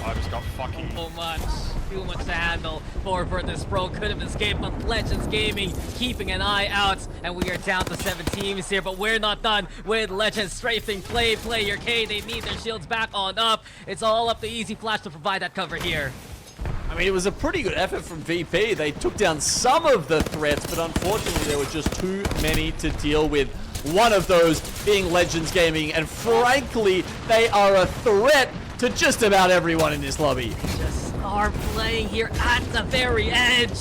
Speaker 14: I just got fucking...
Speaker 10: Too much to handle for Virtus Pro. Could have escaped, but Legends Gaming keeping an eye out. And we are down to 7 teams here, but we're not done with Legends strafing Player K. They need their shields back on up. It's all up to Easy Flash to provide that cover here.
Speaker 11: I mean, it was a pretty good effort from VP. They took down some of the threats, but unfortunately there were just too many to deal with. One of those being Legends Gaming, and frankly, they are a threat to just about everyone in this lobby.
Speaker 10: Just are playing here at the very edge.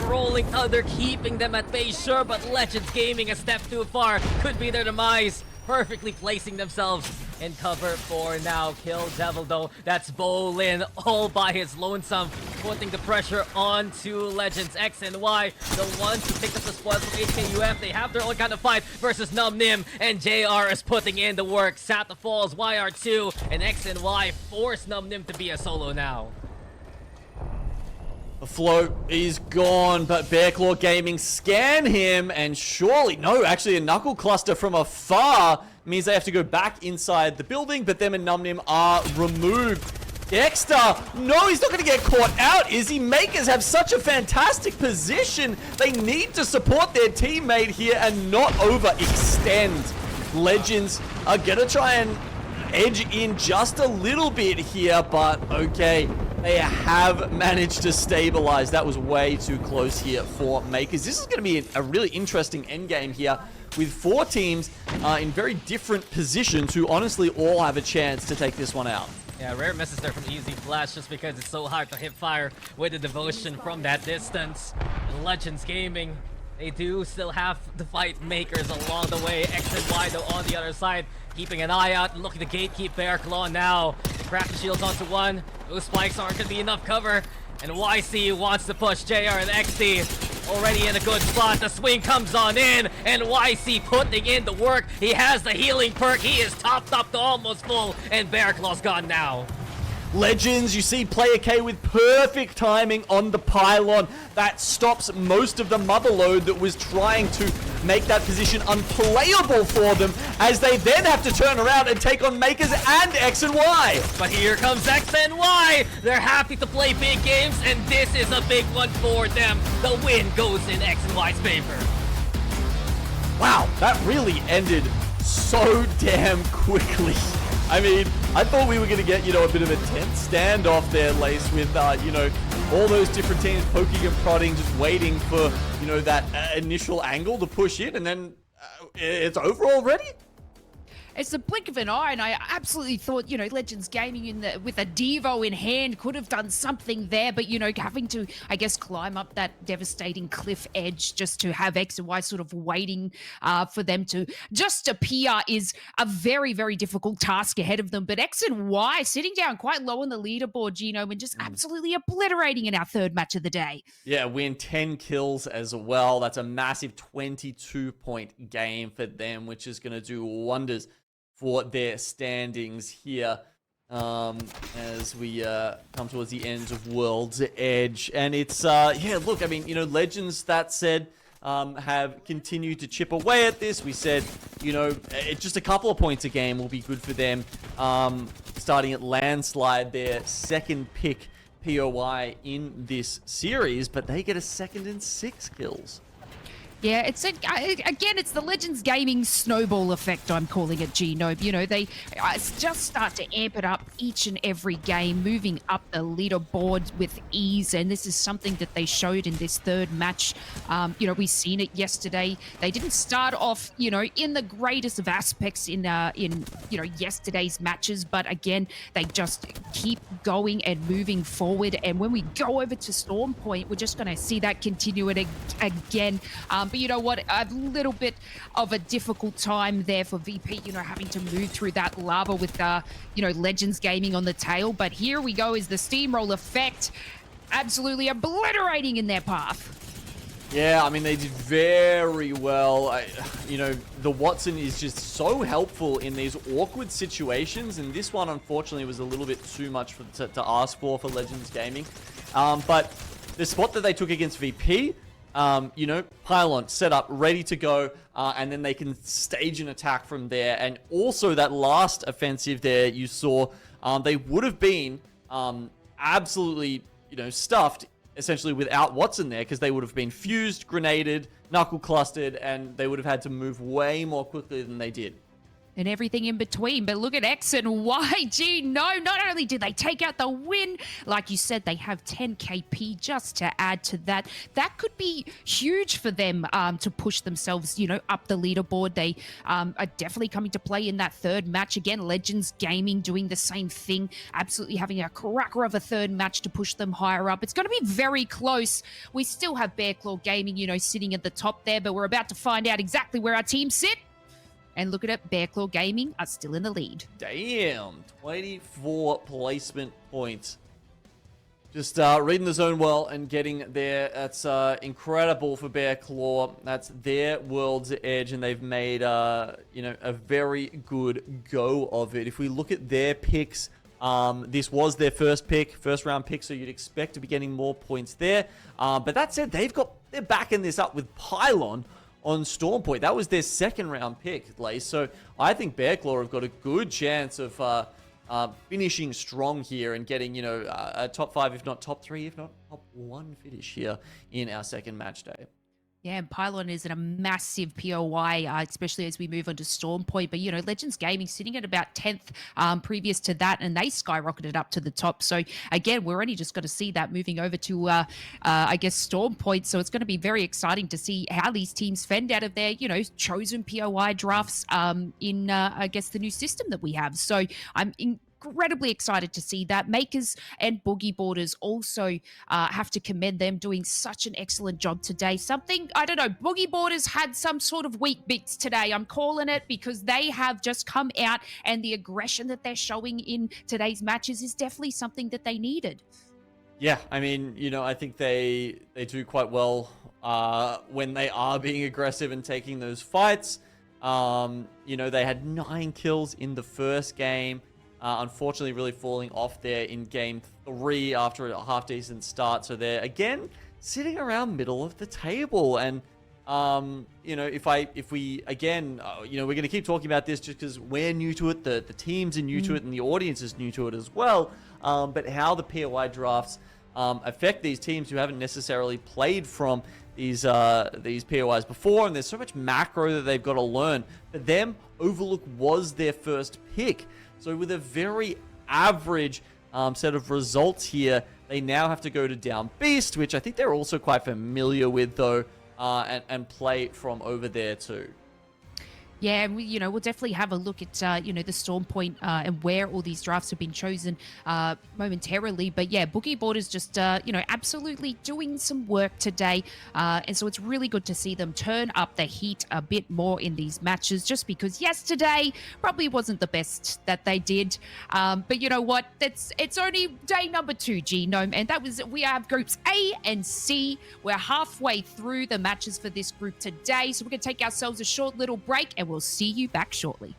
Speaker 10: Rolling Thunder, keeping them at bay, sure, but Legends Gaming a step too far. Could be their demise. Perfectly placing themselves in cover for now. Kill Devil, though. That's Bolin all by his lonesome, putting the pressure onto Legends X and Y. The ones who picked up the spoils from HKUF, they have their own kind of fight versus Num Nim, and JR is putting in the work. Sata falls, YR2, and X and Y force Num Nim to be a solo now.
Speaker 11: The float is gone, but Bearclaw Gaming scan him, and surely, no, actually a knuckle cluster from afar means they have to go back inside the building, but them and Num Nim are removed. Dexter, no, he's not going to get caught out, is he? Makers have such a fantastic position. They need to support their teammate here and not overextend. Legends are going to try and edge in just a little bit here, but okay. They have managed to stabilize. That was way too close here for Makers. This is going to be a really interesting endgame here with 4 teams in very different positions who honestly all have a chance to take this one out.
Speaker 10: Yeah, rare misses there from Easy Flash just because it's so hard to hit fire with the Devotion from that distance. And Legends Gaming, they do still have to fight Makers along the way. X and Y though on the other side, keeping an eye out, looking to gatekeep Bearclaw now. Crack the shields onto one. Those spikes aren't going to be enough cover. And YC wants to push JR and XD. Already in a good spot. The swing comes on in. And YC putting in the work. He has the healing perk. He is topped up to almost full. And Bearclaw's gone now.
Speaker 11: Legends, you see Player K with perfect timing on the pylon. That stops most of the mother load that was trying to make that position unplayable for them, as they then have to turn around and take on Makers and X and Y.
Speaker 10: But here comes X and Y. They're happy to play big games, and this is a big one for them. The win goes in X and Y's favor.
Speaker 11: Wow, that really ended so damn quickly. I mean, I thought we were going to get, a bit of a tense standoff there, Lace, with, all those different teams poking and prodding, just waiting for, that initial angle to push in, and then it's over already?
Speaker 12: It's the blink of an eye, and I absolutely thought, Legends Gaming with a Devo in hand could have done something there, but, having to, I guess, climb up that devastating cliff edge just to have X and Y sort of waiting for them to just appear is a very, very difficult task ahead of them. But X and Y sitting down quite low on the leaderboard, Gino, and just absolutely obliterating in our third match of the day.
Speaker 11: Yeah, win 10 kills as well. That's a massive 22-point game for them, which is going to do wonders for their standings here as we come towards the end of World's Edge. And it's, yeah, look, I mean, Legends, that said, have continued to chip away at this. We said, just a couple of points a game will be good for them. Starting at Landslide, their second pick POI in this series, but they get a second and 6 kills.
Speaker 12: Yeah, it's the Legends Gaming snowball effect, I'm calling it, Gino. They just start to amp it up each and every game, moving up the leaderboard with ease, and this is something that they showed in this third match. We've seen it yesterday. They didn't start off, in the greatest of aspects in yesterday's matches, but again, they just keep going and moving forward, and when we go over to Storm Point, we're just going to see that continue it again. But you know what? A little bit of a difficult time there for VP, having to move through that lava with, Legends Gaming on the tail. But here we go is the steamroll effect, absolutely obliterating in their path.
Speaker 11: Yeah, I mean, they did very well. The Wattson is just so helpful in these awkward situations, and this one, unfortunately, was a little bit too much to ask for Legends Gaming. But the spot that they took against VP, Pylon set up, ready to go, and then they can stage an attack from there. And also that last offensive there you saw, they would have been absolutely, stuffed essentially without Wattson there, because they would have been fused, grenaded, knuckle clustered, and they would have had to move way more quickly than they did.
Speaker 12: And everything in between. But look at X and Y. Gee, no, not only did they take out the win, like you said, they have 10 KP just to add to that. That could be huge for them to push themselves, up the leaderboard. They are definitely coming to play in that third match. Again, Legends Gaming doing the same thing, absolutely having a cracker of a third match to push them higher up. It's going to be very close. We still have Bear Claw Gaming, sitting at the top there, but we're about to find out exactly where our teams sit. And look at it, Bear Claw Gaming are still in the lead.
Speaker 11: Damn, 24 placement points. Just reading the zone well and getting there. That's incredible for Bear Claw. That's their World's Edge, and they've made a very good go of it. If we look at their picks, this was their first round pick, so you'd expect to be getting more points there. But that said, they're backing this up with Pylon on Storm Point. That was their second round pick, Lace. So I think Bear Claw have got a good chance of finishing strong here and getting, a top 5, if not top 3, if not top 1 finish here in our second match day.
Speaker 12: Yeah, and Pylon is in a massive POI, especially as we move on to Storm Point. But, Legends Gaming sitting at about 10th previous to that, and they skyrocketed up to the top. So, again, we're only just going to see that moving over to, I guess, Storm Point. So it's going to be very exciting to see how these teams fend out of their, chosen POI drafts in, I guess, the new system that we have. So I'm incredibly excited to see that. Makers and Boogie Boarders also have to commend them doing such an excellent job today. Boogie Boarders had some sort of weak beats today. I'm calling it, because they have just come out, and the aggression that they're showing in today's matches is definitely something that they needed.
Speaker 11: Yeah, I mean, I think they do quite well when they are being aggressive and taking those fights. They had 9 kills in the first game. Unfortunately, really falling off there in game 3 after a half-decent start. So they're, again, sitting around middle of the table. And, if we, again, we're going to keep talking about this just because we're new to it, the teams are new to it, and the audience is new to it as well. But how the POI drafts affect these teams who haven't necessarily played from these POIs before, and there's so much macro that they've got to learn. For them, Overlook was their first pick. So with a very average set of results here, they now have to go to Down Beast, which I think they're also quite familiar with, though, and play from over there too.
Speaker 12: Yeah, and we'll definitely have a look at, the Storm Point and where all these drafts have been chosen momentarily. But yeah, Boogie Borders just, absolutely doing some work today. And so it's really good to see them turn up the heat a bit more in these matches, just because yesterday probably wasn't the best that they did. But you know what? It's only day number 2, Genome, and we have groups A and C. We're halfway through the matches for this group today, so we're going to take ourselves a short little break, and we'll see you back shortly.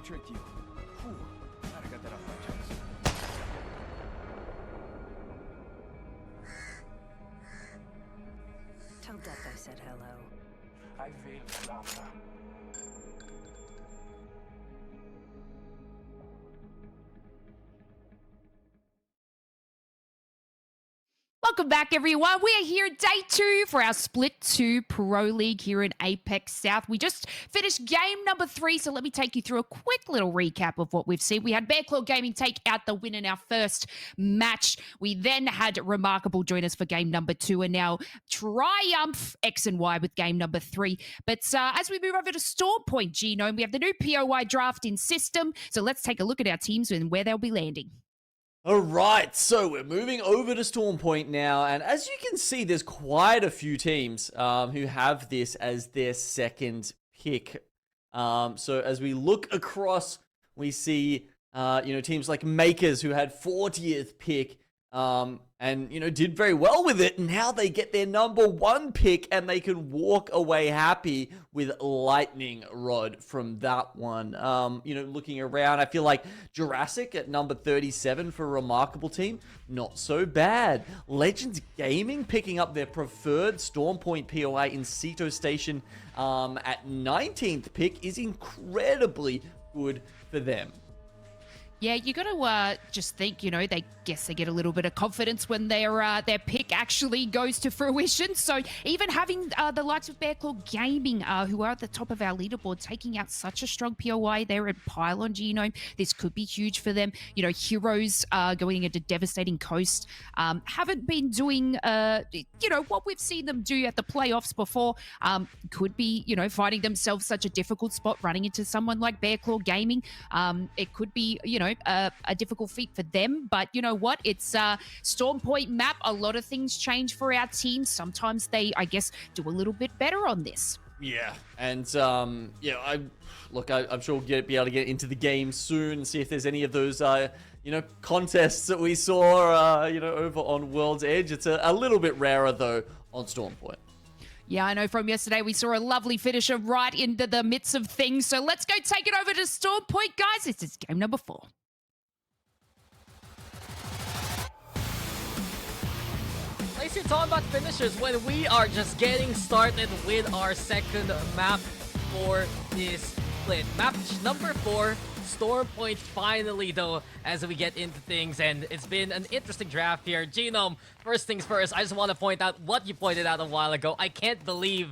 Speaker 15: tricked you. Whew. Glad I got that off my chest.
Speaker 5: Tell Death I said hello.
Speaker 15: I will, Lambda.
Speaker 12: Welcome back, everyone. We are here day 2 for our Split 2 Pro League here in Apex South. We just finished game number 3, so let me take you through a quick little recap of what we've seen. We had Bear Claw Gaming take out the win in our first match. We then had Remarkable join us for game number 2, and now Triumph X and Y with game number 3. But as we move over to Storm Point, Genome, we have the new POI drafting system. So let's take a look at our teams and where they'll be landing.
Speaker 11: All right, so we're moving over to Storm Point now, and as you can see, there's quite a few teams who have this as their second pick. So as we look across, we see teams like Makers who had 40th pick, and did very well with it. Now they get their number 1 pick, and they can walk away happy with Lightning Rod from that one. Looking around, I feel like Jurassic at number 37 for a Remarkable team, not so bad. Legends Gaming picking up their preferred Storm Point POI in Ceto Station at 19th pick is incredibly good for them.
Speaker 12: Yeah, you got to just think, they get a little bit of confidence when their pick actually goes to fruition. So even having the likes of Bear Claw Gaming, who are at the top of our leaderboard, taking out such a strong POI there at Pylon Genome, this could be huge for them. Heroes going into Devastating Coast haven't been doing, what we've seen them do at the playoffs before. Could be, finding themselves such a difficult spot running into someone like Bear Claw Gaming. It could be, a difficult feat for them, but you know what? It's Storm Point map. A lot of things change for our team. Sometimes they, I guess, do a little bit better on this.
Speaker 11: Yeah, and yeah, I'm sure we'll be able to get into the game soon and see if there's any of those contests that we saw over on World's Edge. It's a little bit rarer though on Stormpoint.
Speaker 12: Yeah, I know from yesterday we saw a lovely finisher right into the midst of things. So let's go take it over to Stormpoint, guys. This is game number 4.
Speaker 10: Place you're talking about finishers when we are just getting started with our second map for this split. Map number 4. Stormpoint finally though as we get into things, and it's been an interesting draft here. Genome, first things first, I just want to point out what you pointed out a while ago. I can't believe